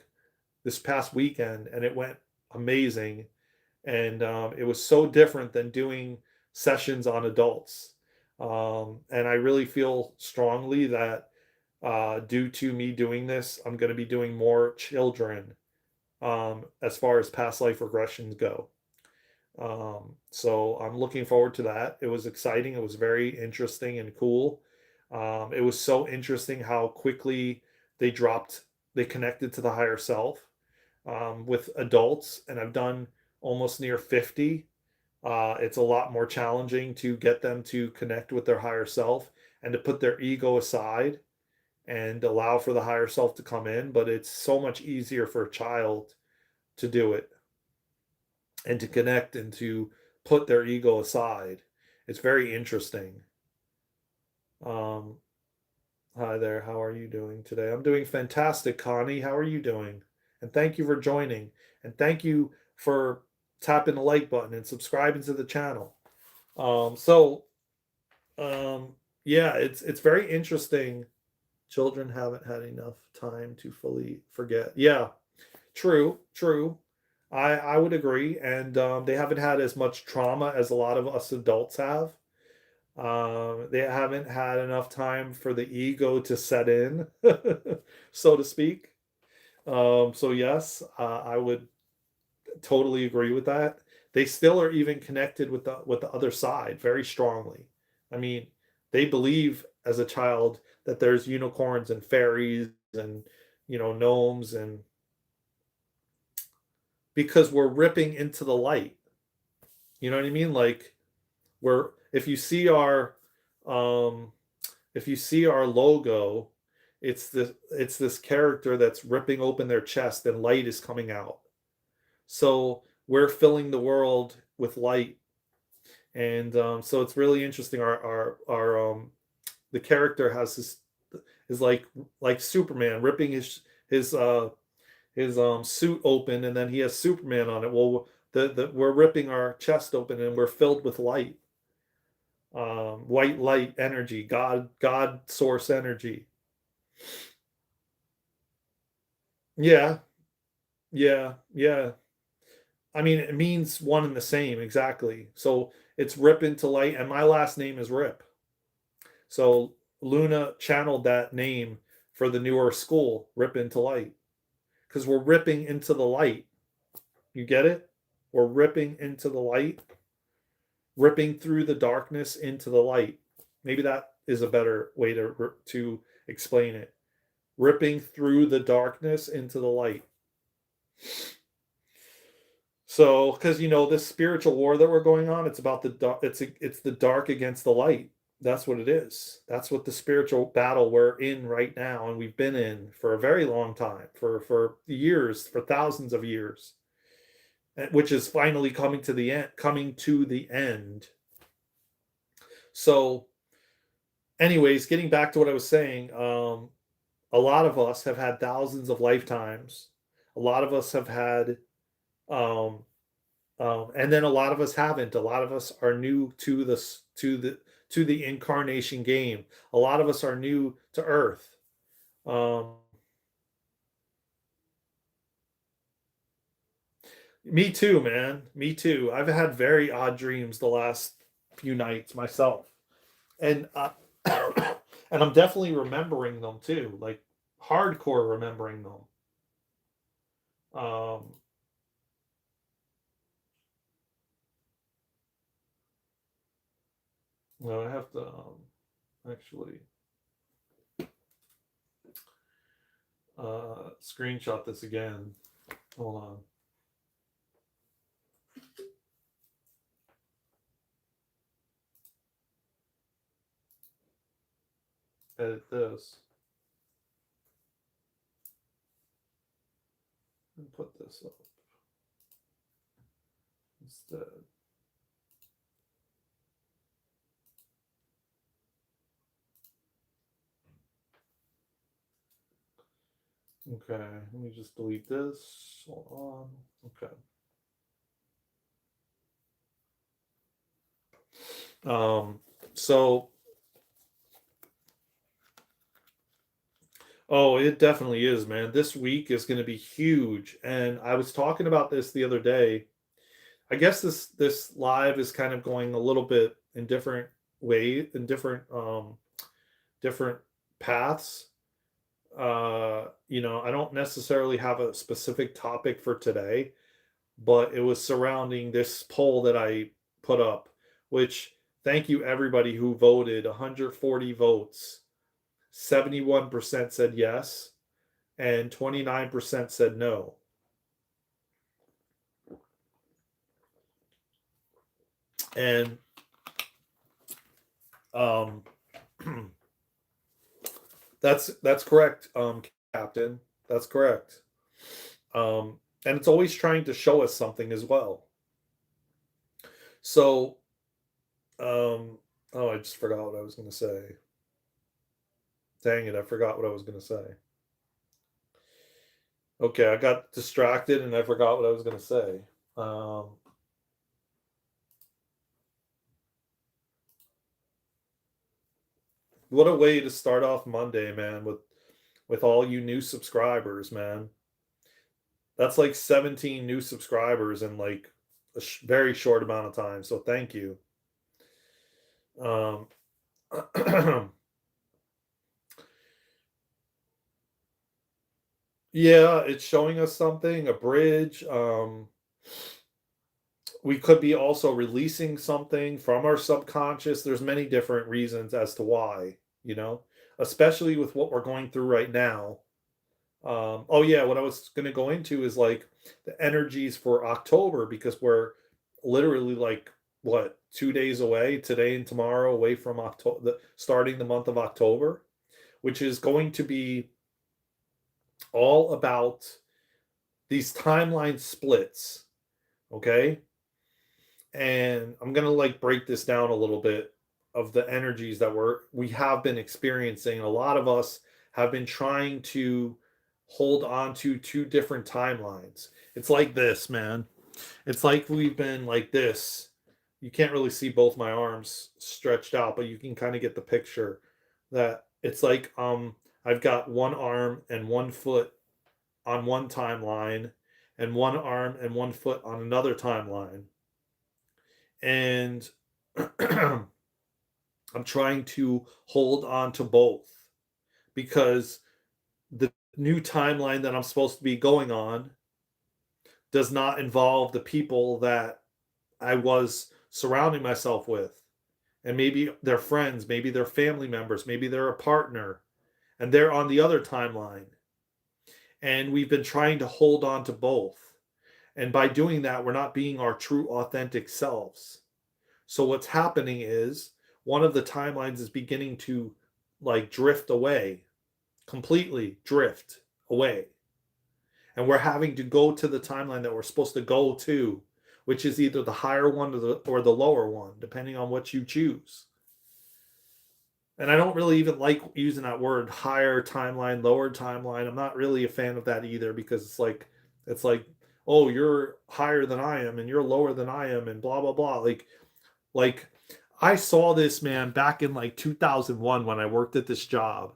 A: this past weekend, and it went amazing. And it was so different than doing sessions on adults. And I really feel strongly that due to me doing this, I'm going to be doing more children as far as past life regressions go. So I'm looking forward to that. It was exciting. It was very interesting and cool. It was so interesting how quickly they dropped, they connected to the higher self with adults, and I've done almost near 50. It's a lot more challenging to get them to connect with their higher self and to put their ego aside and allow for the higher self to come in, but it's so much easier for a child to do it and to connect and to put their ego aside. It's very interesting. Um, Hi there. How are you doing today? I'm doing fantastic, Connie. How are you doing? And thank you for joining. And thank you for tapping the like button and subscribing to the channel. So Um, yeah, it's very interesting. Children haven't had enough time to fully forget. Yeah, true, true. I would agree, and they haven't had as much trauma as a lot of us adults have. They haven't had enough time for the ego to set in, so to speak. So yes, I would totally agree with that. They still are even connected with the other side very strongly. I mean, they believe as a child that there's unicorns and fairies and gnomes, and because we're ripping into the light. You know what I mean? Like, we're um if you see our logo, it's this character that's ripping open their chest and light is coming out. So we're filling the world with light, and so it's really interesting. Our the character has this is like Superman ripping his suit open, and then he has Superman on it. Well, the we're ripping our chest open and we're filled with light, white light energy, God source energy. Yeah, yeah, yeah. I mean, it means one and the same exactly. So it's Rip into light, and my last name is Rip. So Luna channeled that name for the newer school, Rip into light, because we're ripping into the light. You get it? We're ripping into the light, ripping through the darkness into the light. Maybe that is a better way to explain it. Ripping through the darkness into the light. So, because this spiritual war that we're going on, it's about the dark. It's the dark against the light. That's what it is. That's what the spiritual battle we're in right now, and we've been in for a very long time, for years, for thousands of years, which is finally coming to the end. Coming to the end. So, anyways, getting back to what I was saying, a lot of us have had thousands of lifetimes. A lot of us have had um, and then a lot of us haven't. A lot of us are new to the incarnation game. A lot of us are new to Earth. Um, Me too, man. Me too. I've had very odd dreams the last few nights myself, and and I'm definitely remembering them too, like hardcore remembering them. Um, well, I have to actually screenshot this again. Hold on. Edit this and put this up instead. Okay, let me just delete this. Hold on. Okay. Um, so, oh, it definitely is, man. This week is going to be huge. And I was talking about this the other day. I guess this live is kind of going a little bit in different paths. I don't necessarily have a specific topic for today, but it was surrounding this poll that I put up, which thank you everybody who voted. 140 votes. 71% said yes, and 29% said no. And um, that's correct, Captain. That's correct. And it's always trying to show us something as well. So, oh, I just forgot what I was going to say. Dang it, I forgot what I was going to say. Okay, I got distracted and I forgot what I was going to say. Um, What a way to start off Monday, man, with all you new subscribers, man. That's like 17 new subscribers in like a very short amount of time. So thank you. Um, yeah, it's showing us something, a bridge. We could be also releasing something from our subconscious. There's many different reasons as to why, you know, especially with what we're going through right now. Oh yeah, what I was going to go into is like the energies for October because we're literally like what 2 days away, today and tomorrow, away from October, starting the month of October, which is going to be all about these timeline splits. Okay, and I'm gonna like break this down a little bit of the energies that we have been experiencing. A lot of us have been trying to hold on to two different timelines. It's like this, man. It's like we've been like this. You can't really see both my arms stretched out, but you can kind of get the picture that it's like I've got one arm and one foot on one timeline and one arm and one foot on another timeline. And I'm trying to hold on to both because the new timeline that I'm supposed to be going on does not involve the people that I was surrounding myself with. And maybe they're friends, maybe they're family members, maybe they're a partner, and they're on the other timeline. And we've been trying to hold on to both. And by doing that, we're not being our true, authentic selves. So what's happening is one of the timelines is beginning to like drift away, completely drift away. And we're having to go to the timeline that we're supposed to go to, which is either the higher one or the lower one, depending on what you choose. And I don't really even like using that word higher timeline, lower timeline. I'm not really a fan of that either because it's like, oh, you're higher than I am and you're lower than I am and blah blah blah. Like I saw this, man, back in like 2001 when I worked at this job.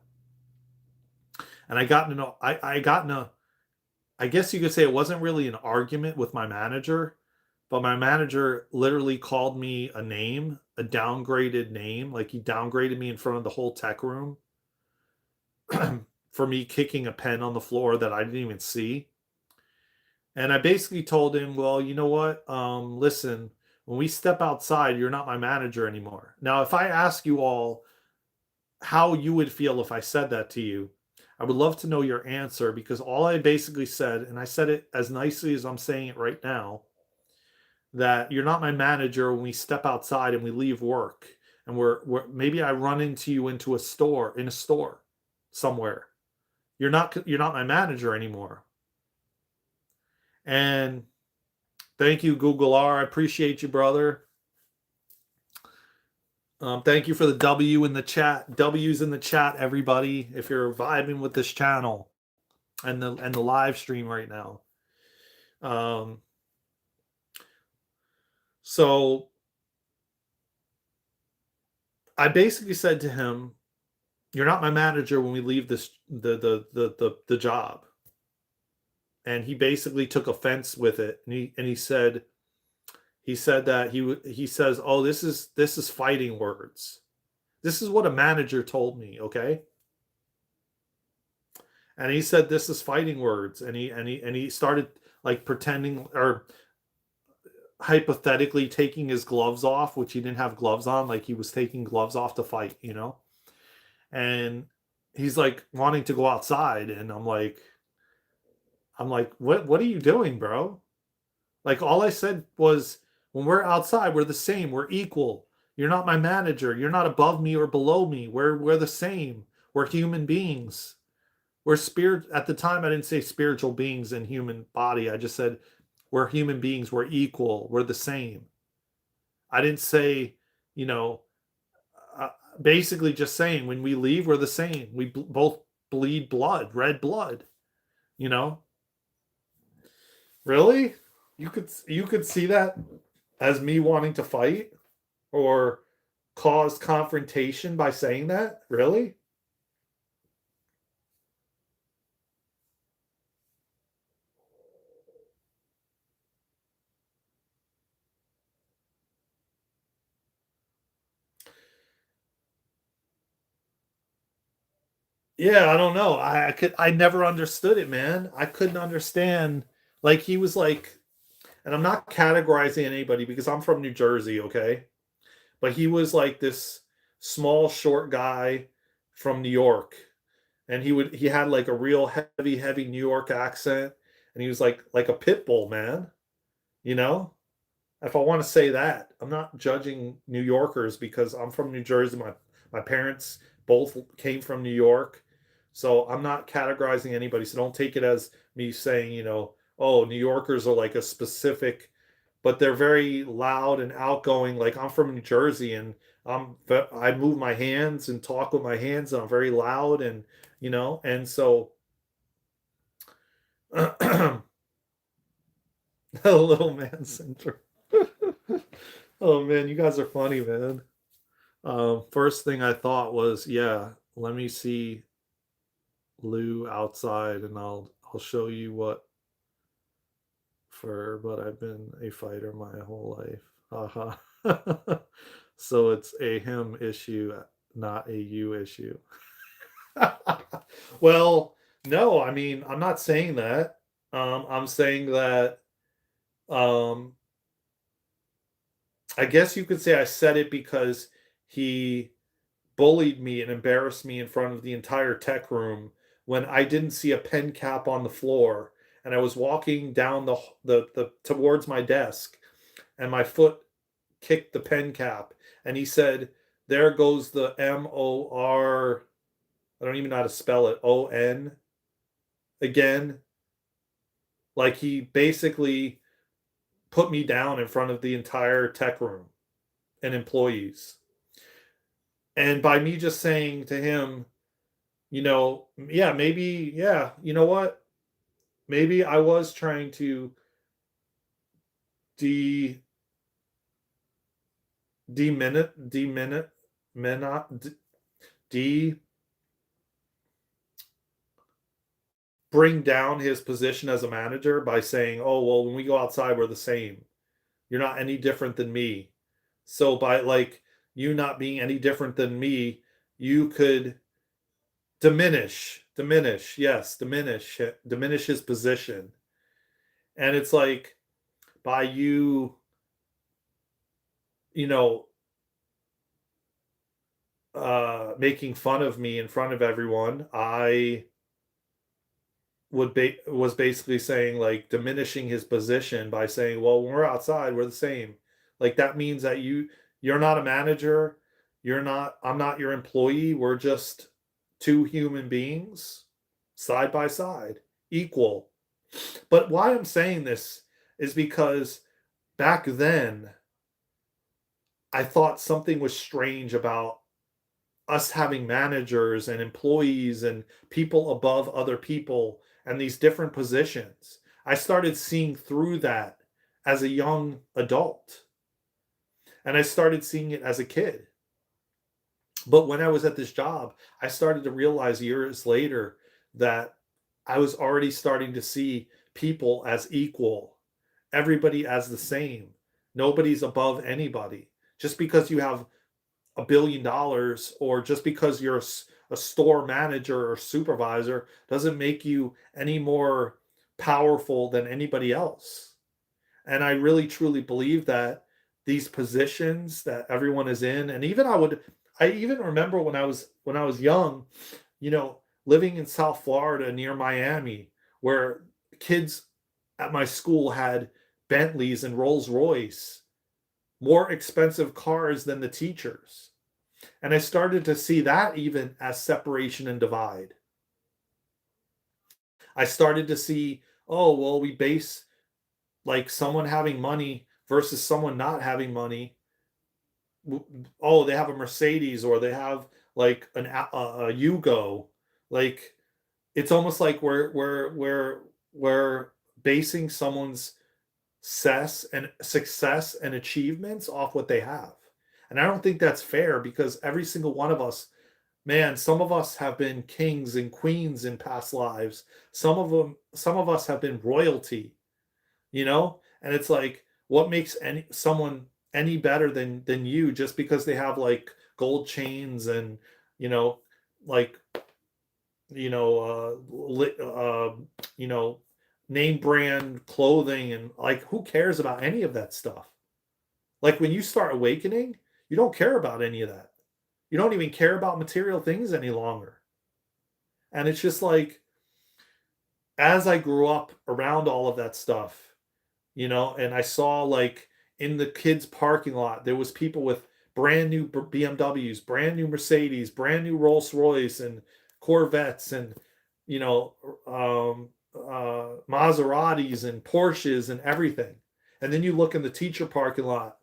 A: And I got in a I guess you could say it wasn't really an argument with my manager, but my manager literally called me a name, a downgraded name. Like he downgraded me in front of the whole tech room for me kicking a pen on the floor that I didn't even see. And I basically told him, well, you know what? Listen, when we step outside, you're not my manager anymore. Now, if I ask you all how you would feel if I said that to you, I would love to know your answer because all I basically said, and I said it as nicely as I'm saying it right now, that you're not my manager when we step outside and we leave work and we're maybe I run into you into a store somewhere. You're not my manager anymore. And thank you, Google R. I appreciate you, brother. Thank you for the W in the chat. W's in the chat, everybody. If you're vibing with this channel and the live stream right now. Um, so I basically said to him, "You're not my manager when we leave this the job." And he basically took offense with it, and he said that he says, "Oh, this is fighting words. This is what a manager told me." Okay. And he said this is fighting words, and he started like pretending or hypothetically taking his gloves off, which he didn't have gloves on, like he was taking gloves off to fight. And he's like wanting to go outside, and I'm like, what are you doing, bro? Like all I said was, when we're outside, we're the same, we're equal. You're not my manager, you're not above me or below me. We're the same. We're human beings. We're spirit. At the time I didn't say spiritual beings in human body. I just said we're human beings, we're equal, we're the same. I didn't say, you know, uh, basically just saying when we leave, we're the same. We both bleed blood, red blood, you know? Really? You could see that as me wanting to fight or caused confrontation by saying that? Really? Yeah, I don't know. I never understood it, man. I couldn't understand. Like he was like, and I'm not categorizing anybody because I'm from New Jersey, okay? But he was like this small, short guy from New York, and he had like a real heavy, heavy New York accent, and he was like a pit bull, man. You know, if I want to say that, I'm not judging New Yorkers because I'm from New Jersey. My parents both came from New York, so I'm not categorizing anybody. So don't take it as me saying, oh, New Yorkers are like a specific, but they're very loud and outgoing. Like I'm from New Jersey, and I move my hands and talk with my hands, and I'm very loud, and and so little man syndrome. Oh man, you guys are funny, man. First thing I thought was, yeah, let me see Lou outside, and I'll show you what for. But I've been a fighter my whole life. Haha. So it's a him issue, not a you issue. Well, no, I mean I'm not saying that. I'm saying that. Um, I guess you could say I said it because he bullied me and embarrassed me in front of the entire tech room when I didn't see a pen cap on the floor, and I was walking down the towards my desk, and my foot kicked the pen cap, and he said, "There goes the MOR." I don't even know how to spell it. ON again. Like he basically put me down in front of the entire tech room and employees. And by me just saying to him, yeah, maybe, yeah, you know what? Maybe I was trying to de deminute deminute minot de bring down his position as a manager by saying, "Oh, well, when we go outside, we're the same. You're not any different than me." So by like you not being any different than me, you could diminish, yes, diminish his position. And it's like by you, you know, making fun of me in front of everyone, I was basically saying like diminishing his position by saying, "Well, when we're outside, we're the same." Like that means that you're not a manager, I'm not your employee. We're just two human beings side by side, equal. But why I'm saying this is because back then I thought something was strange about us having managers and employees and people above other people and these different positions. I started seeing through that as a young adult, and I started seeing it as a kid. But when I was at this job, I started to realize years later that I was already starting to see people as equal, everybody as the same. Nobody's above anybody. Just because you have $1 billion, or just because you're a store manager or supervisor doesn't make you any more powerful than anybody else. And I really truly believe that these positions that everyone is in, and even I even remember when I was young, living in South Florida near Miami, where kids at my school had Bentleys and Rolls Royce, more expensive cars than the teachers. And I started to see that even as separation and divide. I started to see, oh, well, we base like someone having money versus someone not having money. Oh, they have a Mercedes, or they have like a Yugo. Like it's almost like we're basing someone's success and achievements off what they have. And I don't think that's fair because every single one of us, man, some of us have been kings and queens in past lives. Some of us have been royalty, you know? And it's like, what makes someone any better than you just because they have like gold chains and, you know, like, you know, you know, name brand clothing and like who cares about any of that stuff? Like when you start awakening, you don't care about any of that. You don't even care about material things any longer. And it's just like as I grew up around all of that stuff, you know, and I saw like in the kids' parking lot, there was people with brand new BMWs, brand new Mercedes, brand new Rolls Royce, and Corvettes, and you know, Maseratis and Porsches and everything. And then you look in the teacher parking lot,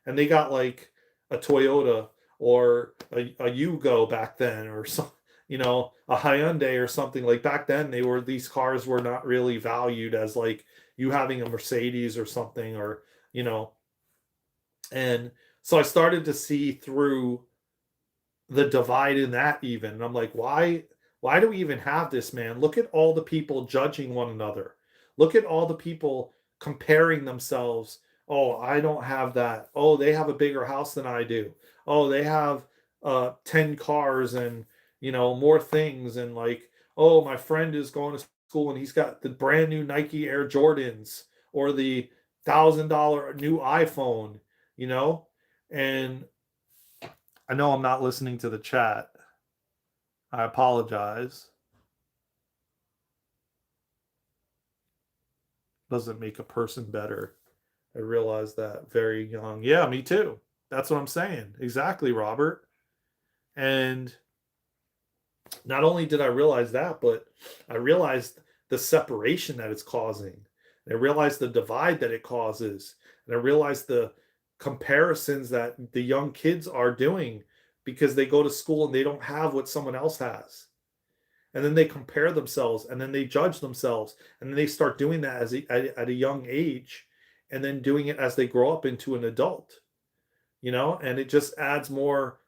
A: and they got like a Toyota or a Yugo back then, or some, you know, a Hyundai or something. Like back then, these cars were not really valued as like you having a Mercedes or something, or you know. And so I started to see through the divide in that even. And I'm like, why do we even have this, man? Look at all the people judging one another. Look at all the people comparing themselves. Oh, I don't have that. Oh, they have a bigger house than I do. Oh, they have 10 cars and you know more things and like, oh, my friend is going to school and he's got the brand new Nike Air Jordans or the $1,000 new iPhone, you know? And I know I'm not listening to the chat. I apologize. Doesn't make a person better. I realized that very young. Yeah, me too. That's what I'm saying. Exactly, Robert. And not only did I realize that, but I realized the separation that it's causing. And I realized the divide that it causes. And I realized the comparisons that the young kids are doing because they go to school and they don't have what someone else has. And then they compare themselves and then they judge themselves and then they start doing that at a young age and then doing it as they grow up into an adult, you know, and it just adds more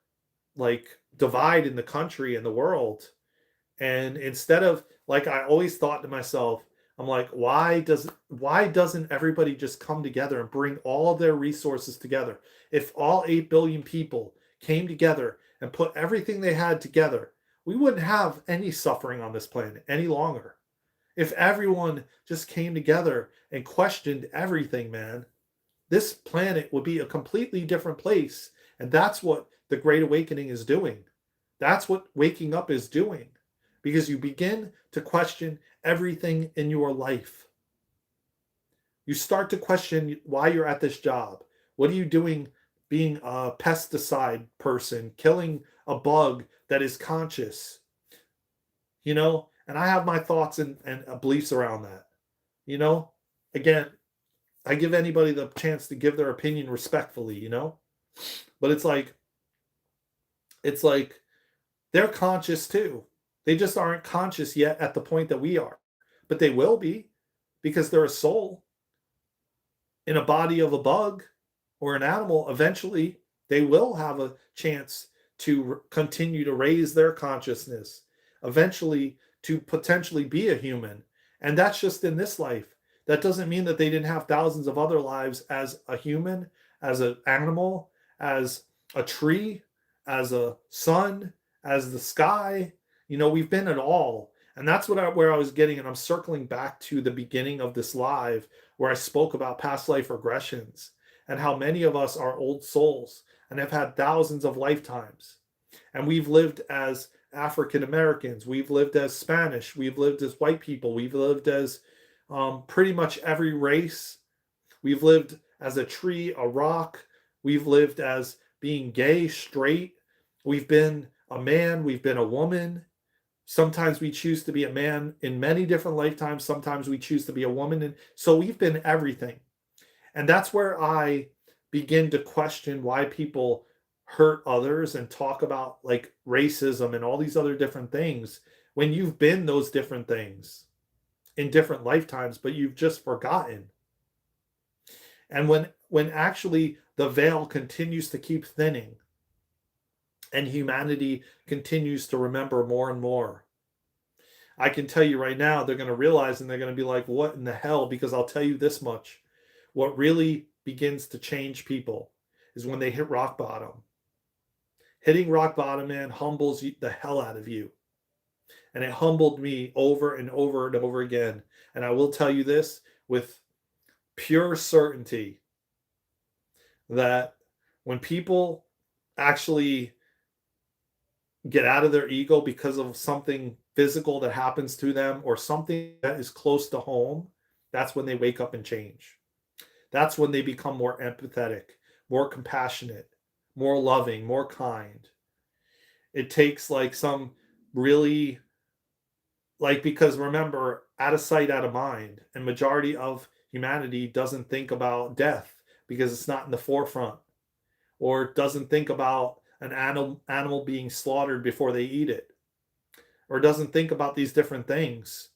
A: like divide in the country and the world. And instead of like I always thought to myself, I'm like, why doesn't everybody just come together and bring all their resources together? If all 8 billion people came together and put everything they had together, we wouldn't have any suffering on this planet any longer. If everyone just came together and questioned everything, man, this planet would be a completely different place. And that's what the Great Awakening is doing. That's what waking up is doing. Because you begin to question everything in your life. You start to question why you're at this job. What are you doing being a pesticide person, killing a bug that is conscious? You know, and I have my thoughts and beliefs around that. You know, again, I give anybody the chance to give their opinion respectfully, you know? But it's like they're conscious too. They just aren't conscious yet at the point that we are. But they will be because they're a soul in a body of a bug or an animal. Eventually, they will have a chance to continue to raise their consciousness, eventually, to potentially be a human. And that's just in this life. That doesn't mean that they didn't have thousands of other lives as a human, as an animal, as a tree, as a sun, as the sky. You know, we've been at all. And that's where I was getting, and I'm circling back to the beginning of this live where I spoke about past life regressions and how many of us are old souls and have had thousands of lifetimes. And we've lived as African Americans, we've lived as Spanish, we've lived as white people, we've lived as pretty much every race. We've lived as a tree, a rock. We've lived as being gay, straight. We've been a man, we've been a woman. Sometimes we choose to be a man in many different lifetimes. Sometimes we choose to be a woman. And so we've been everything. And that's where I begin to question why people hurt others and talk about like racism and all these other different things when you've been those different things in different lifetimes, but you've just forgotten. And when actually the veil continues to keep thinning, and humanity continues to remember more and more. I can tell you right now, they're going to realize and they're going to be like, what in the hell? Because I'll tell you this much: what really begins to change people is when they hit rock bottom. Hitting rock bottom, man, humbles the hell out of you. And it humbled me over and over and over again. And I will tell you this with pure certainty, that when people actually get out of their ego because of something physical that happens to them or something that is close to home, that's when they wake up and change. That's when they become more empathetic, more compassionate, more loving, more kind. It takes like some really, like, because remember, out of sight, out of mind, and majority of humanity doesn't think about death because it's not in the forefront, or doesn't think about an animal being slaughtered before they eat it, or doesn't think about these different things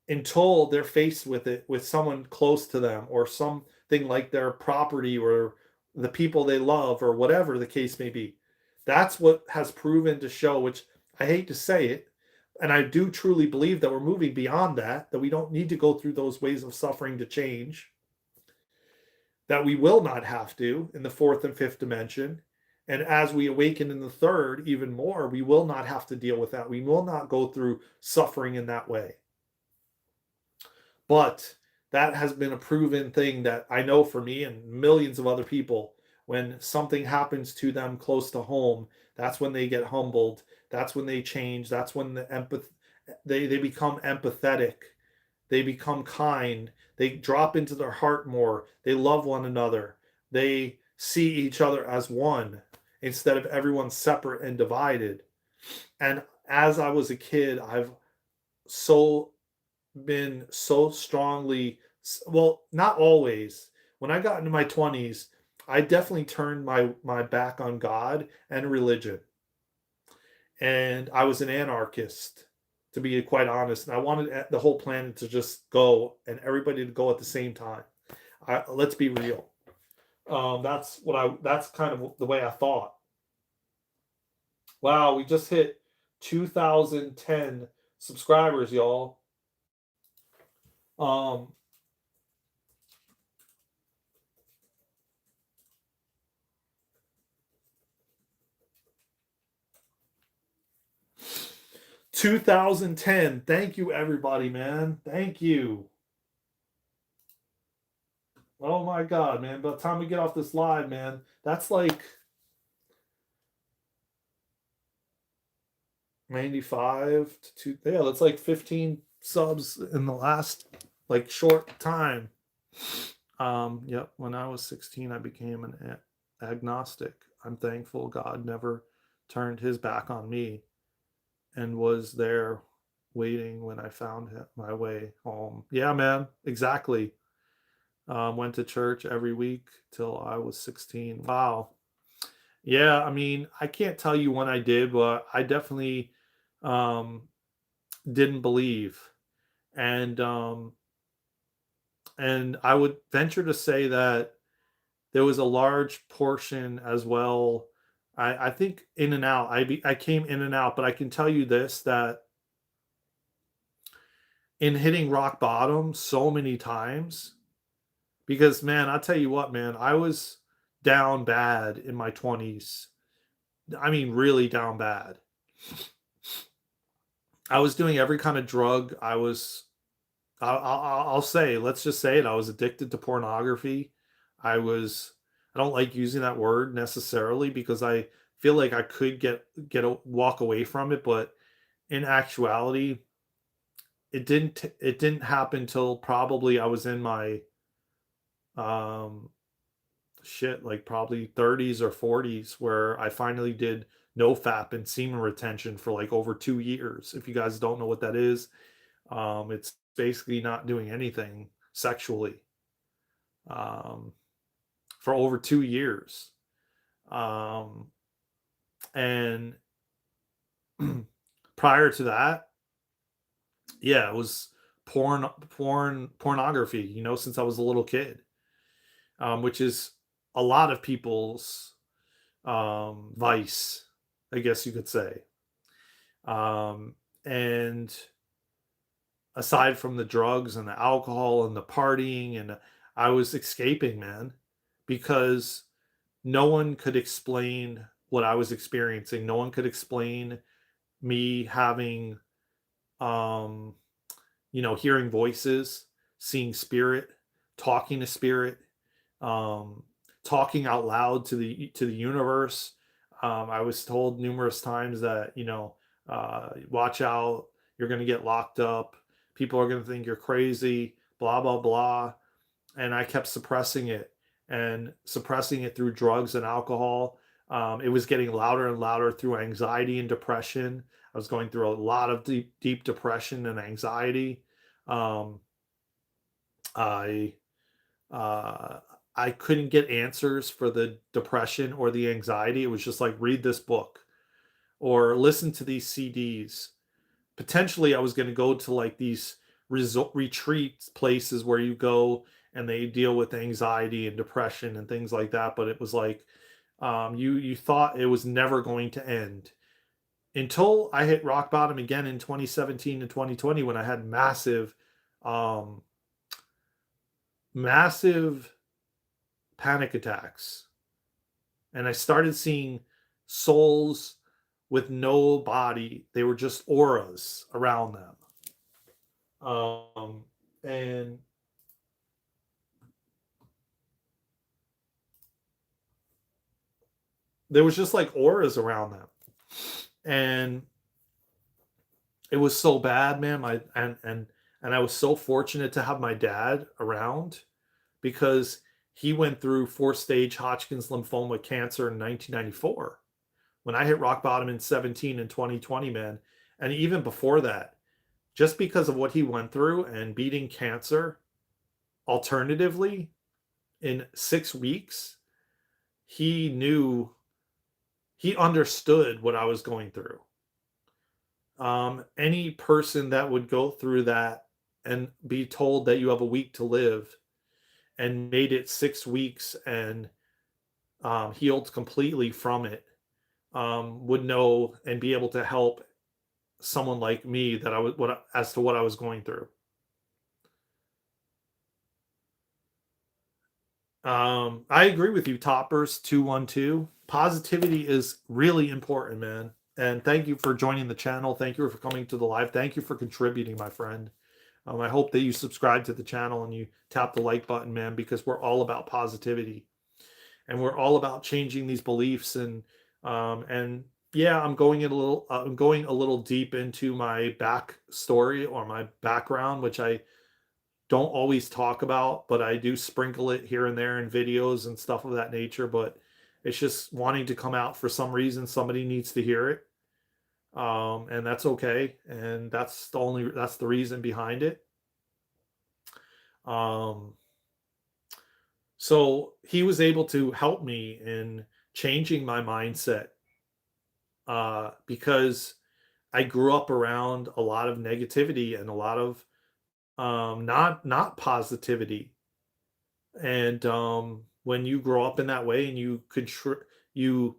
A: until they're faced with it with someone close to them, or something like their property or the people they love, or whatever the case may be. That's what has proven to show, which I hate to say it, and I do truly believe that we're moving beyond that, that we don't need to go through those ways of suffering to change, that we will not have to in the fourth and fifth dimension. And as we awaken in the third, even more, we will not have to deal with that. We will not go through suffering in that way. But that has been a proven thing that I know for me and millions of other people. When something happens to them close to home, that's when they get humbled. That's when they change. That's when they become empathetic. They become kind. They drop into their heart more. They love one another. They see each other as one instead of everyone separate and divided. And as I was a kid, I've so been so strongly, well, not always. When I got into my 20s, I definitely turned my back on God and religion. And I was an anarchist, to be quite honest. And I wanted the whole planet to just go and everybody to go at the same time. Let's be real. That's kind of the way I thought. Wow, we just hit 2010 subscribers, y'all. 2010. Thank you, everybody, man. Thank you. Oh my God, man. By the time we get off this live, man, that's like 95 to 2. Yeah, that's like 15 subs in the last like short time. Yep. When I was 16, I became an agnostic. I'm thankful God never turned his back on me and was there waiting when I found my way home. Yeah, man, exactly. Went to church every week till I was 16. Wow. Yeah, I mean, I can't tell you when I did, but I definitely um, didn't believe, and and I would venture to say that there was a large portion as well. I think in and out. I came in and out, but I can tell you this, that in hitting rock bottom so many times, because man, I'll tell you what, man, I was down bad in my 20s. I mean, really down bad. I was doing every kind of drug. I'll say, let's just say it. I was addicted to pornography. I was, I don't like using that word necessarily because I feel like I could walk away from it, but in actuality, it didn't happen till probably I was in my um like probably 30s or 40s, where I finally did no fap and semen retention for like over 2 years. If you guys don't know what that is, it's basically not doing anything sexually um, for over 2 years. Um, and prior to that, yeah, it was pornography, since I was a little kid, which is a lot of people's vice, I guess you could say. And aside from the drugs and the alcohol and the partying, and I was escaping, man, because no one could explain what I was experiencing. No one could explain me having, um, hearing voices, seeing spirit, talking to spirit, um, talking out loud to the universe. I was told numerous times that watch out, you're going to get locked up. People are going to think you're crazy. Blah blah blah. And I kept suppressing it and suppressing it through drugs and alcohol. It was getting louder and louder through anxiety and depression. I was going through a lot of deep depression and anxiety. Um, I uh, I couldn't get answers for the depression or the anxiety. It was just like read this book or listen to these CDs. Potentially, I was going to go to like these retreat places where you go and they deal with anxiety and depression and things like that. But it was like you thought it was never going to end until I hit rock bottom again in 2017 and 2020 when I had um, massive panic attacks, and I started seeing souls with no body. They were just auras around them. And there was just like auras around them. And it was so bad, man. And I was so fortunate to have my dad around because he went through 4-stage Hodgkin's lymphoma cancer in 1994. When I hit rock bottom in 17 and 2020, man, and even before that, just because of what he went through and beating cancer alternatively in 6 weeks, he knew, he understood what I was going through. Any person that would go through that and be told that you have a week to live and made it 6 weeks and healed completely from it would know and be able to help someone like me that I was what as to what I was going through. I agree with you, Toppers 212. Positivity is really important, man. And thank you for joining the channel. Thank you for coming to the live. Thank you for contributing, my friend. I hope that you subscribe to the channel and you tap the like button, man, because we're all about positivity and we're all about changing these beliefs. And yeah, I'm going a little deep into my backstory or my background, which I don't always talk about, but I do sprinkle it here and there in videos and stuff of that nature. But it's just wanting to come out for some reason. Somebody needs to hear it. And that's okay. And that's the reason behind it. Um, so he was able to help me in changing my mindset because I grew up around a lot of negativity and a lot of not positivity. And when you grow up in that way and you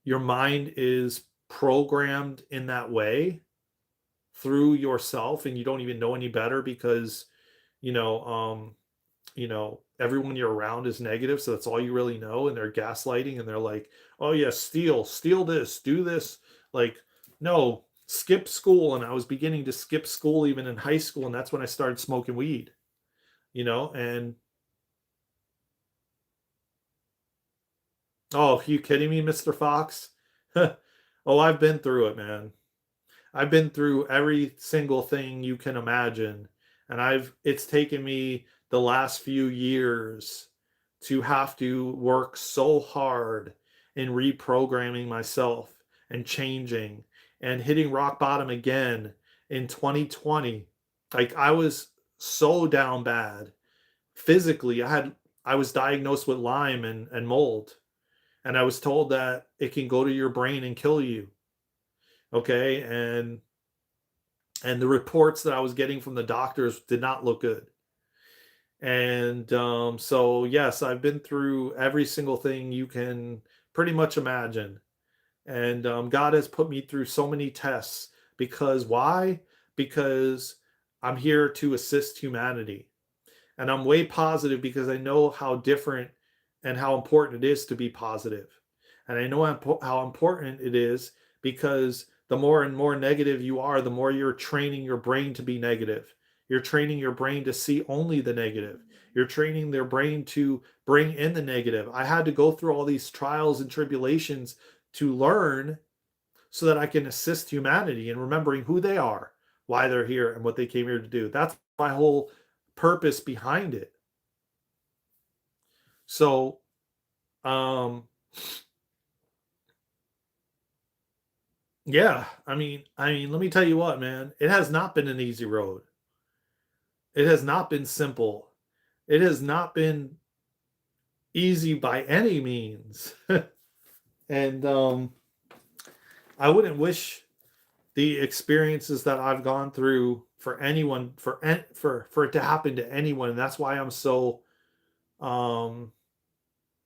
A: your mind is programmed in that way through yourself and you don't even know any better because you know um everyone you're around is negative, so that's all you really know, and they're gaslighting and they're like, oh yeah, steal this, do this, like, no, skip school. And I was beginning to skip school even in high school, and that's when I started smoking weed, and oh, are you kidding me, Mr. Fox? Oh, I've been through it, man. I've been through every single thing you can imagine. And it's taken me the last few years to have to work so hard in reprogramming myself and changing and hitting rock bottom again in 2020. Like I was so down bad physically. I was diagnosed with Lyme and mold, and I was told that it can go to your brain and kill you. Okay, and the reports that I was getting from the doctors did not look good. And so, yes, I've been through every single thing you can pretty much imagine. And God has put me through so many tests because why? Because I'm here to assist humanity. And I'm way positive because I know how different and how important it is to be positive. And I know how important it is because the more and more negative you are, the more you're training your brain to be negative. You're training your brain to see only the negative. You're training their brain to bring in the negative. I had to go through all these trials and tribulations to learn so that I can assist humanity in remembering who they are, why they're here, and what they came here to do. That's my whole purpose behind it. So, um, yeah, I mean, let me tell you what, man, it has not been an easy road. It has not been simple. It has not been easy by any means. And I wouldn't wish the experiences that I've gone through for anyone, for it to happen to anyone. And that's why I'm so um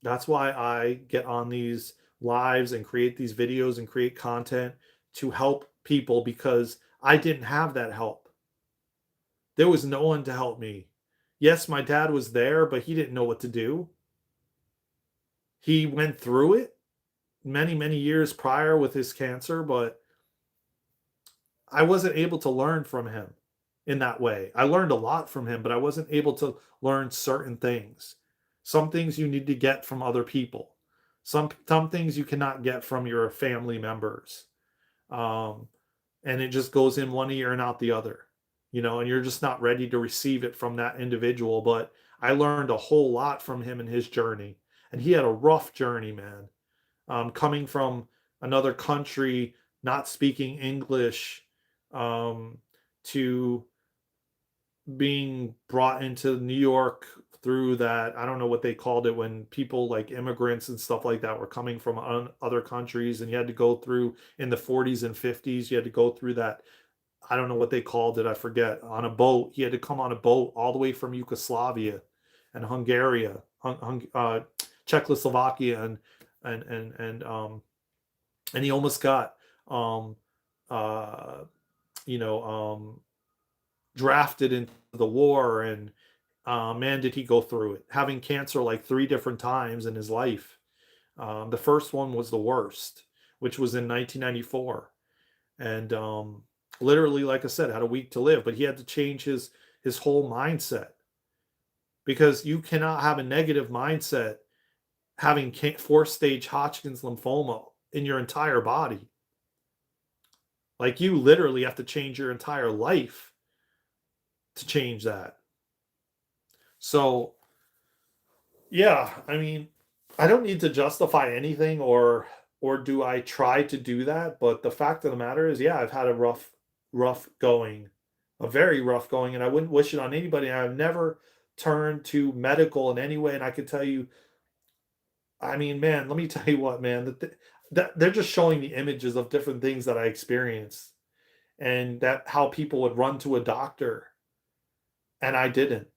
A: that's why I get on these lives and create these videos and create content to help people because I didn't have that help. There was no one to help me. Yes, my dad was there, but he didn't know what to do. He went through it many, many years prior with his cancer, but I wasn't able to learn from him in that way. I learned a lot from him, but I wasn't able to learn certain things. Some things you need to get from other people. Some things you cannot get from your family members. Um, and it just goes in one ear and out the other, and you're just not ready to receive it from that individual. But I learned a whole lot from him and his journey, and he had a rough journey, man. Coming from another country, not speaking English, um, to being brought into New York through that. I don't know what they called it when people like immigrants and stuff like that were coming from other countries, and you had to go through in the 40s and 50s. You had to go through that. I don't know what they called it. I forget. On a boat, he had to come on a boat all the way from Yugoslavia and Hungary, Czechoslovakia, and he almost got um, uh, you know drafted into the war. And man, did he go through it, having cancer like three different times in his life. The first one was the worst, which was in 1994. And literally, like I said, had a week to live, but he had to change his whole mindset because you cannot have a negative mindset having fourth stage Hodgkin's lymphoma in your entire body. Like, you literally have to change your entire life to change that. So, yeah, I mean, I don't need to justify anything, or do I try to do that, but the fact of the matter is, yeah, I've had a rough going, a very rough going, and I wouldn't wish it on anybody. I've never turned to medical in any way, and I can tell you, I mean, man, let me tell you what, man, that they're just showing me images of different things that I experienced, and that how people would run to a doctor, and I didn't.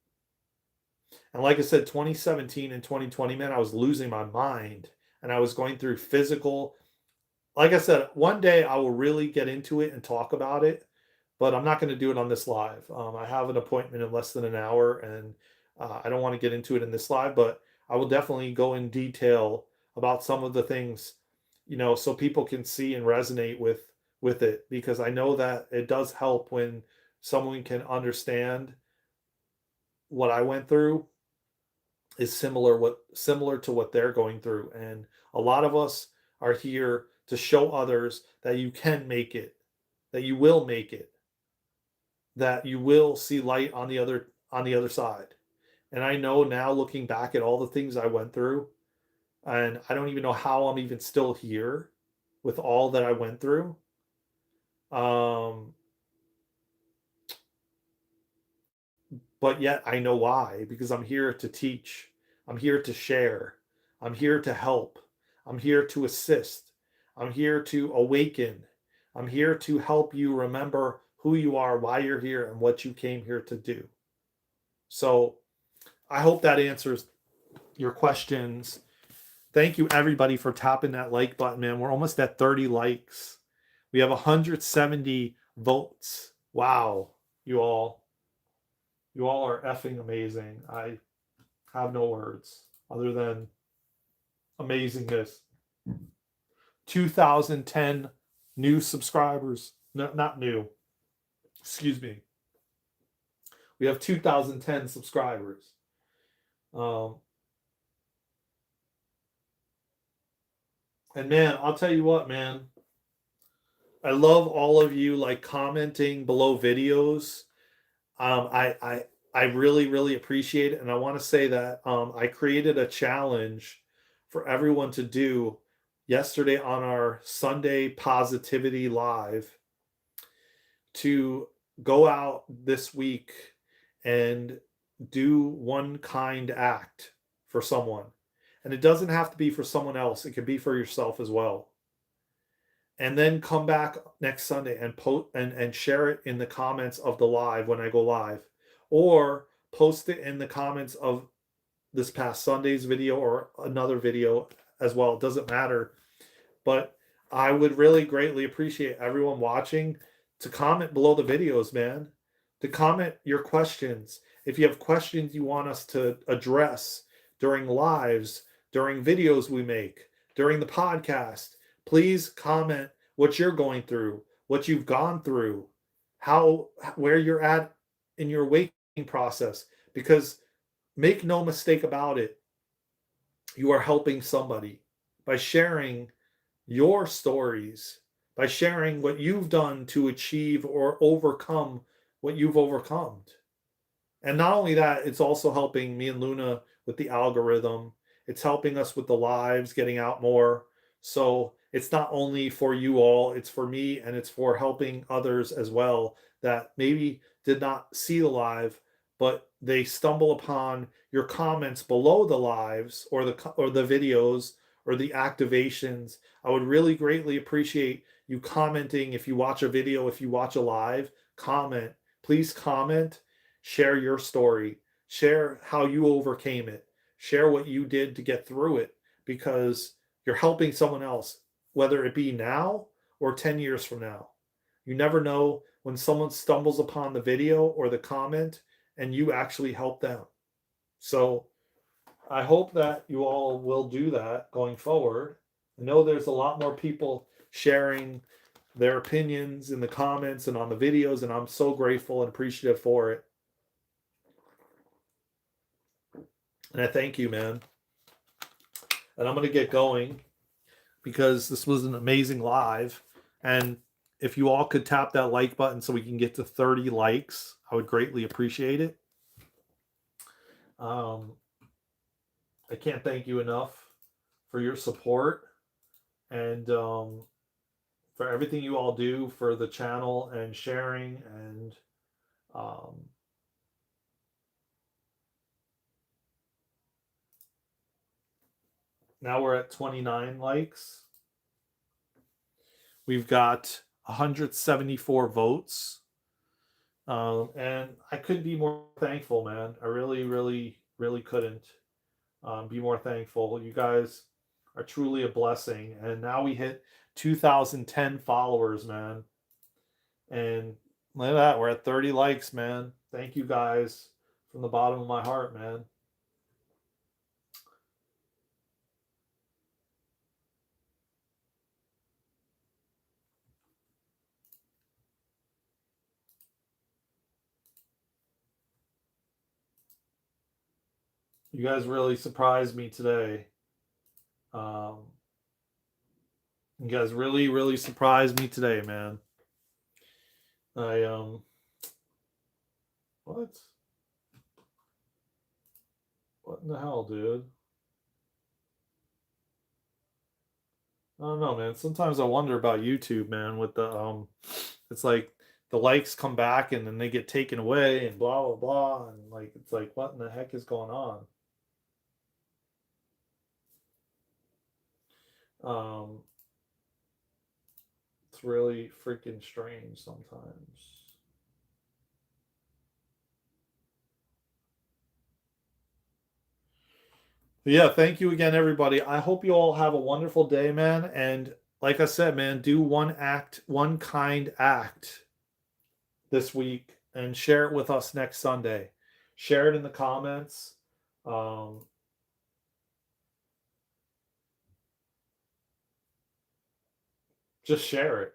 A: And like I said, 2017 and 2020, man, I was losing my mind, and I was going through physical. Like I said, one day I will really get into it and talk about it, but I'm not going to do it on this live. I have an appointment in less than an hour, and I don't want to get into it in this live, but I will definitely go in detail about some of the things, so people can see and resonate with it, because I know that it does help when someone can understand what I went through is similar to what they're going through. And a lot of us are here to show others that you can make it, that you will make it, that you will see light on the other side. And I know now, looking back at all the things I went through, and I don't even know how I'm even still here with all that I went through. Um, but yet I know why, because I'm here to teach, I'm here to share, I'm here to help, I'm here to assist, I'm here to awaken, I'm here to help you remember who you are, why you're here, and what you came here to do. So I hope that answers your questions. Thank you everybody for tapping that like button, man. We're almost at 30 likes. We have 170 votes. Wow. You all are effing amazing. I have no words other than amazingness. 2010 new subscribers. No, not new. Excuse me. We have 2010 subscribers. And man, I'll tell you what, man. I love all of you like commenting below videos. I really really appreciate it, and I want to say that I created a challenge for everyone to do yesterday on our Sunday Positivity Live to go out this week and do one kind act for someone. And it doesn't have to be for someone else, it could be for yourself as well. And then come back next Sunday and post and share it in the comments of the live when I go live, or post it in the comments of this past Sunday's video or another video as well. It doesn't matter. But I would really greatly appreciate everyone watching to comment below the videos, man. To comment your questions. If you have questions you want us to address during lives, during videos we make, during the podcast, please comment what you're going through, what you've gone through, where you're at in your waking process. Because make no mistake about it, you are helping somebody by sharing your stories, by sharing what you've done to achieve or overcome what you've overcome. And not only that, it's also helping me and Luna with the algorithm. It's helping us with the lives, getting out more. So it's not only for you all, it's for me, and it's for helping others as well that maybe did not see the live, but they stumble upon your comments below the lives or the videos or the activations. I would really greatly appreciate you commenting. If you watch a video, if you watch a live, comment. Please comment. Share your story. Share how you overcame it. Share what you did to get through it, because you're helping someone else, whether it be now or 10 years from now. You never know when someone stumbles upon the video or the comment and you actually help them. So I hope that you all will do that going forward. I know there's a lot more people sharing their opinions in the comments and on the videos, and I'm so grateful and appreciative for it. And I thank you, man. And I'm going to get going because this was an amazing live. And if you all could tap that like button so we can get to 30 likes, I would greatly appreciate it. I can't thank you enough for your support and for everything you all do for the channel and sharing. And now we're at 29 likes. We've got 174 votes. And I couldn't be more thankful, man. I really, really, really couldn't be more thankful. You guys are truly a blessing. And now we hit 2010 followers, man. And look at that. We're at 30 likes, man. Thank you guys from the bottom of my heart, man. You guys really surprised me today. You guys really, really surprised me today, man. What? What in the hell, dude? I don't know, man. Sometimes I wonder about YouTube, man, with the it's like the likes come back and then they get taken away and blah blah blah, and like it's like what in the heck is going on? Um it's really freaking strange sometimes. Yeah, thank you again, everybody. I hope you all have a wonderful day, man. And like I said, man, do one kind act this week and share it with us next Sunday. Share it in the comments. Um, just share it.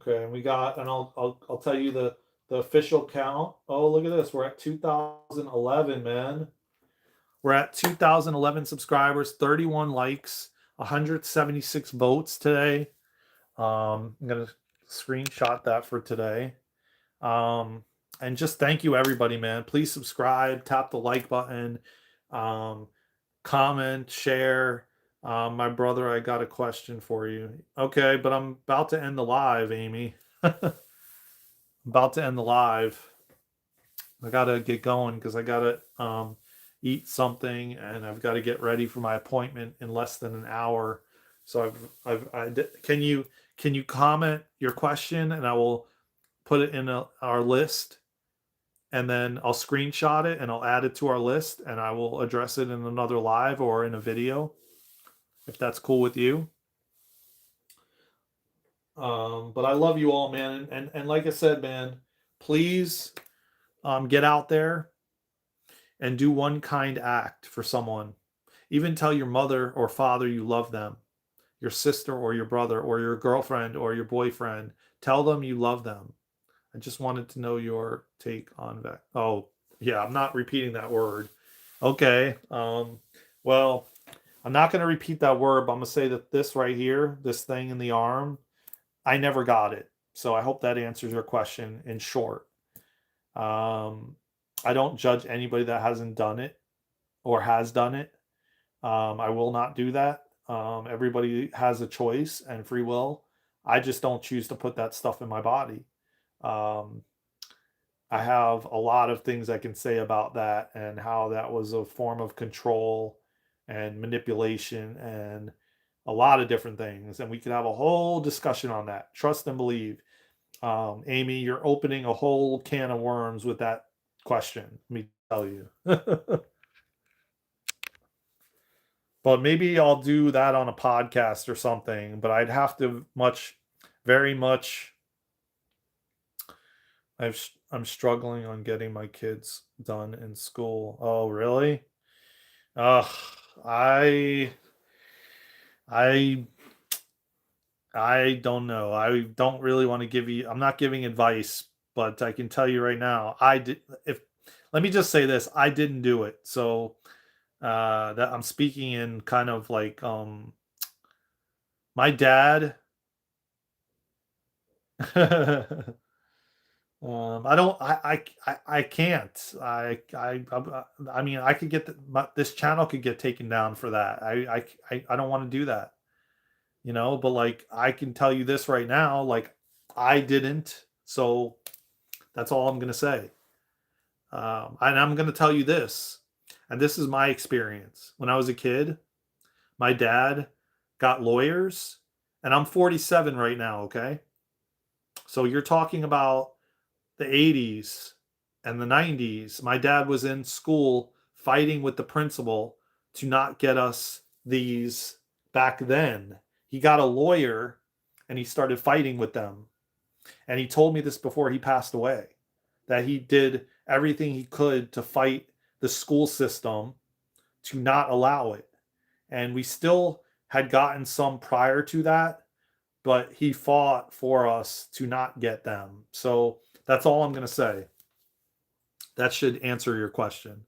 A: Okay, and we got, and I'll tell you the official count. Oh, look at this. We're at 2011, man. We're at 2011 subscribers, 31 likes, 176 votes today. I'm gonna screenshot that for today. Um, and just thank you, everybody, man. Please subscribe, tap the like button, um, comment, share. My brother, I got a question for you. Okay, but I'm about to end the live, Amy. About to end the live. I gotta get going because I gotta eat something and I've got to get ready for my appointment in less than an hour. So can you comment your question and I will put it in our list and then I'll screenshot it and I'll add it to our list and I will address it in another live or in a video if that's cool with you. But I love you all, man, and like I said, man, please get out there and do one kind act for someone. Even tell your mother or father you love them, your sister or your brother or your girlfriend or your boyfriend. Tell them you love them. I just wanted to know your take on that. Oh, yeah, I'm not repeating that word. Okay. Well, I'm not going to repeat that word, but I'm going to say that this right here, this thing in the arm, I never got it. So I hope that answers your question in short. Um, I don't judge anybody that hasn't done it or has done it. I will not do that. Everybody has a choice and free will. I just don't choose to put that stuff in my body. Um, I have a lot of things I can say about that and how that was a form of control and manipulation and a lot of different things. And we could have a whole discussion on that. Trust and believe. Amy, you're opening a whole can of worms with that question. Let me tell you. But maybe I'll do that on a podcast or something. But I'd have to very much. I'm struggling on getting my kids done in school. Oh, really? Ugh, I, I, I don't know. I don't really want to give you. I'm not giving advice, but I can tell you right now. I did. If Let me just say this: I didn't do it. So that I'm speaking in kind of like my dad. I don't. I can't. I mean, I could get this channel could get taken down for that. I don't want to do that. But like I can tell you this right now, like I didn't. So that's all I'm gonna say. And I'm gonna tell you this, and this is my experience. When I was a kid, my dad got lawyers, and I'm 47 right now. Okay, so you're talking about the 80s and the 90s. My dad was in school fighting with the principal to not get us these back then. He got a lawyer and he started fighting with them. And he told me this before he passed away, that he did everything he could to fight the school system to not allow it. And we still had gotten some prior to that, but he fought for us to not get them. So that's all I'm going to say. That should answer your question.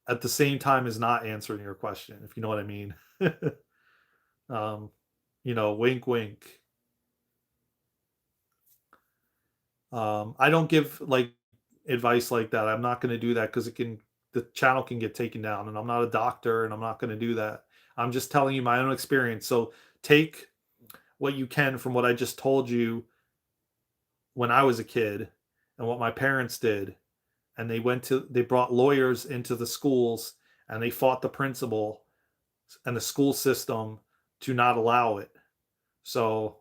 A: At the same time as not answering your question, if you know what I mean. um, wink, wink. I don't give like advice like that. I'm not going to do that because the channel can get taken down, and I'm not a doctor, and I'm not going to do that. I'm just telling you my own experience. So take what you can from what I just told you when I was a kid and what my parents did, and they brought lawyers into the schools, and they fought the principal and the school system to not allow it. So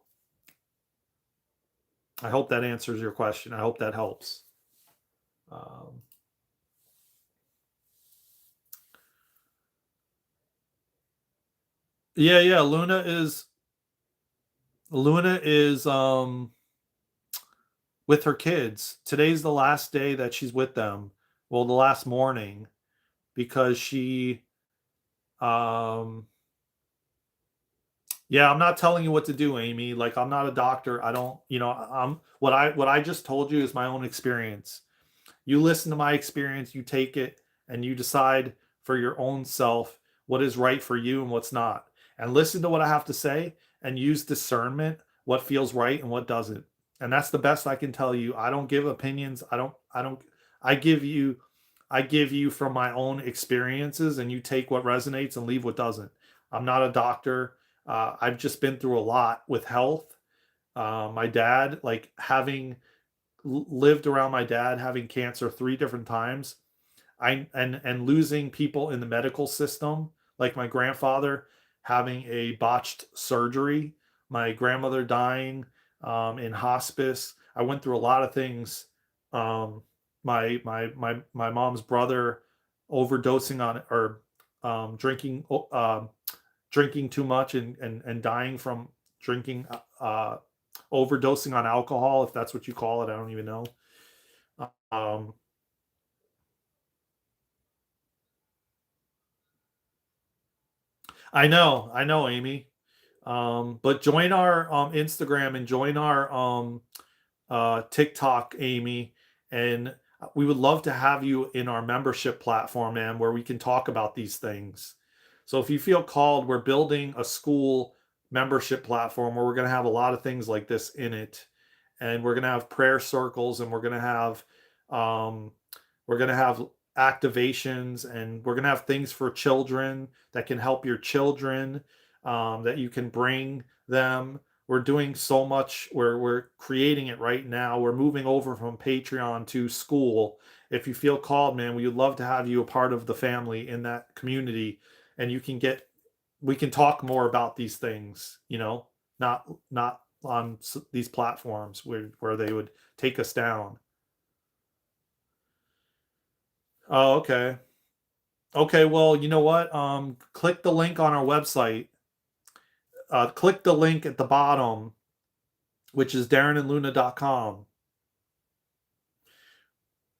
A: I hope that answers your question. I hope that helps. Um, yeah, yeah. Luna is with her kids. Today's the last day that she's with them. Well, the last morning, because she um yeah, I'm not telling you what to do, Amy. Like, I'm not a doctor. I don't, I'm what I just told you is my own experience. You listen to my experience, you take it, and you decide for your own self what is right for you and what's not. And listen to what I have to say and use discernment, what feels right and what doesn't. And that's the best I can tell you. I don't give opinions. I don't I give you I give you from my own experiences, and you take what resonates and leave what doesn't. I'm not a doctor. I've just been through a lot with health. My dad, like having lived around my dad having cancer 3 different times, and losing people in the medical system, like my grandfather having a botched surgery, my grandmother dying in hospice. I went through a lot of things. My mom's brother overdosing on, or drinking too much, and dying from drinking, overdosing on alcohol, if that's what you call it. I don't even know. Um, I know, Amy. But join our Instagram and join our TikTok, Amy, and we would love to have you in our membership platform, man, where we can talk about these things. So if you feel called, we're building a school membership platform where we're going to have a lot of things like this in it, and we're going to have prayer circles, and um, we're going to have activations, and we're going to have things for children that can help your children, that you can bring them. We're doing so much. We're creating it right now. We're moving over from Patreon to school. If you feel called, man, we would love to have you a part of the family in that community, and we can talk more about these things. Not on these platforms where they would take us down. Oh, okay. Okay, well, you know what? Click the link on our website. Click the link at the bottom, which is darenandluna.com.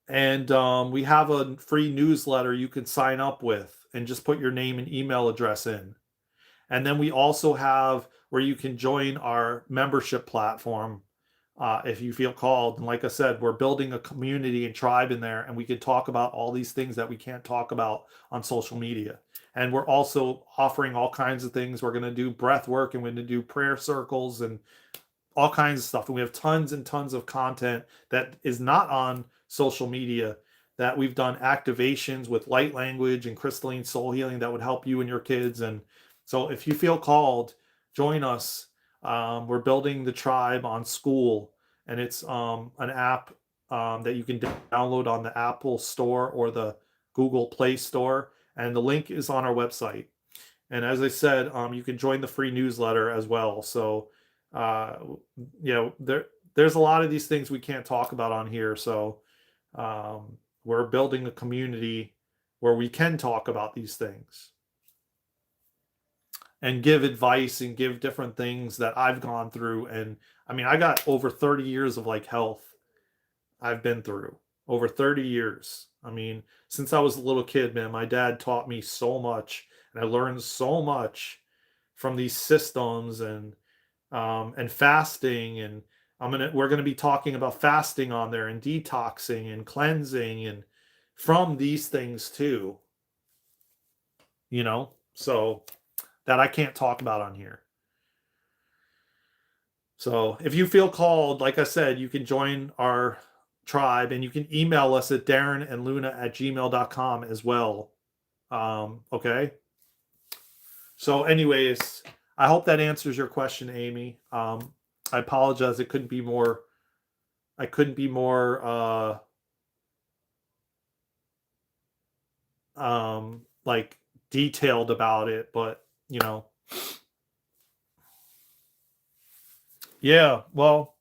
A: And we have a free newsletter you can sign up with, and just put your name and email address in. And then we also have where you can join our membership platform, if you feel called. And like I said, we're building a community and tribe in there, and we can talk about all these things that we can't talk about on social media. And we're also offering all kinds of things. We're going to do breath work, and we're going to do prayer circles, and all kinds of stuff. And we have tons and tons of content that is not on social media, that we've done activations with light language and crystalline soul healing that would help you and your kids. And so if you feel called, join us. We're building the tribe on school, and it's an app that you can download on the Apple Store or the Google Play Store. And the link is on our website. And as I said, you can join the free newsletter as well. So, uh, there's a lot of these things we can't talk about on here. So, we're building a community where we can talk about these things and give advice and give different things that I've gone through. And I mean, I got over 30 years of like health I've been through, over 30 years. I mean, since I was a little kid, man, my dad taught me so much, and I learned so much from these systems, and fasting. And we're gonna be talking about fasting on there, and detoxing and cleansing, and from these things too, so that I can't talk about on here. So if you feel called, like I said, you can join our tribe, and you can email us at darenandluna@gmail.com as well. Okay. So, anyways, I hope that answers your question, Amy. I apologize. I couldn't be more like detailed about it, but you know, yeah, well,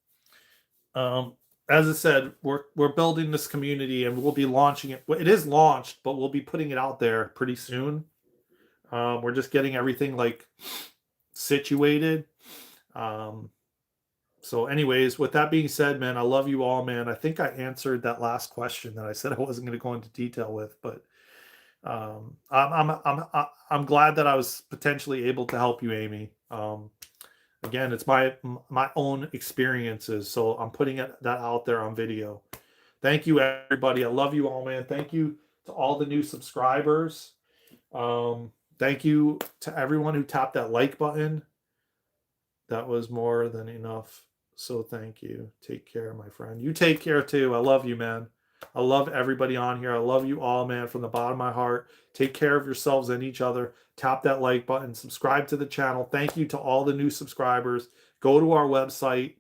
A: um, as I said, we're building this community and we'll be launching it. Well, it is launched, but we'll be putting it out there pretty soon. We're just getting everything like situated. Um, so, anyways, with that being said, man, I love you all, man. I think I answered that last question that I said I wasn't going to go into detail with, but I'm glad that I was potentially able to help you, Amy. Again, it's my own experiences, so I'm putting that out there on video. Thank you, everybody. I love you all, man. Thank you to all the new subscribers. Thank you to everyone who tapped that like button. That was more than enough. So thank you. Take care, my friend. You take care too. I love you, man. I love everybody on here. I love you all, man, from the bottom of my heart. Take care of yourselves and each other. Tap that like button. Subscribe to the channel. Thank you to all the new subscribers. Go to our website.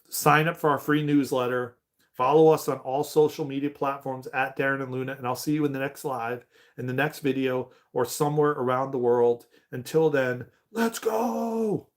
A: Sign up for our free newsletter. Follow us on all social media platforms at Daren and Luna. And I'll see you in the next live, in the next video, or somewhere around the world. Until then, let's go.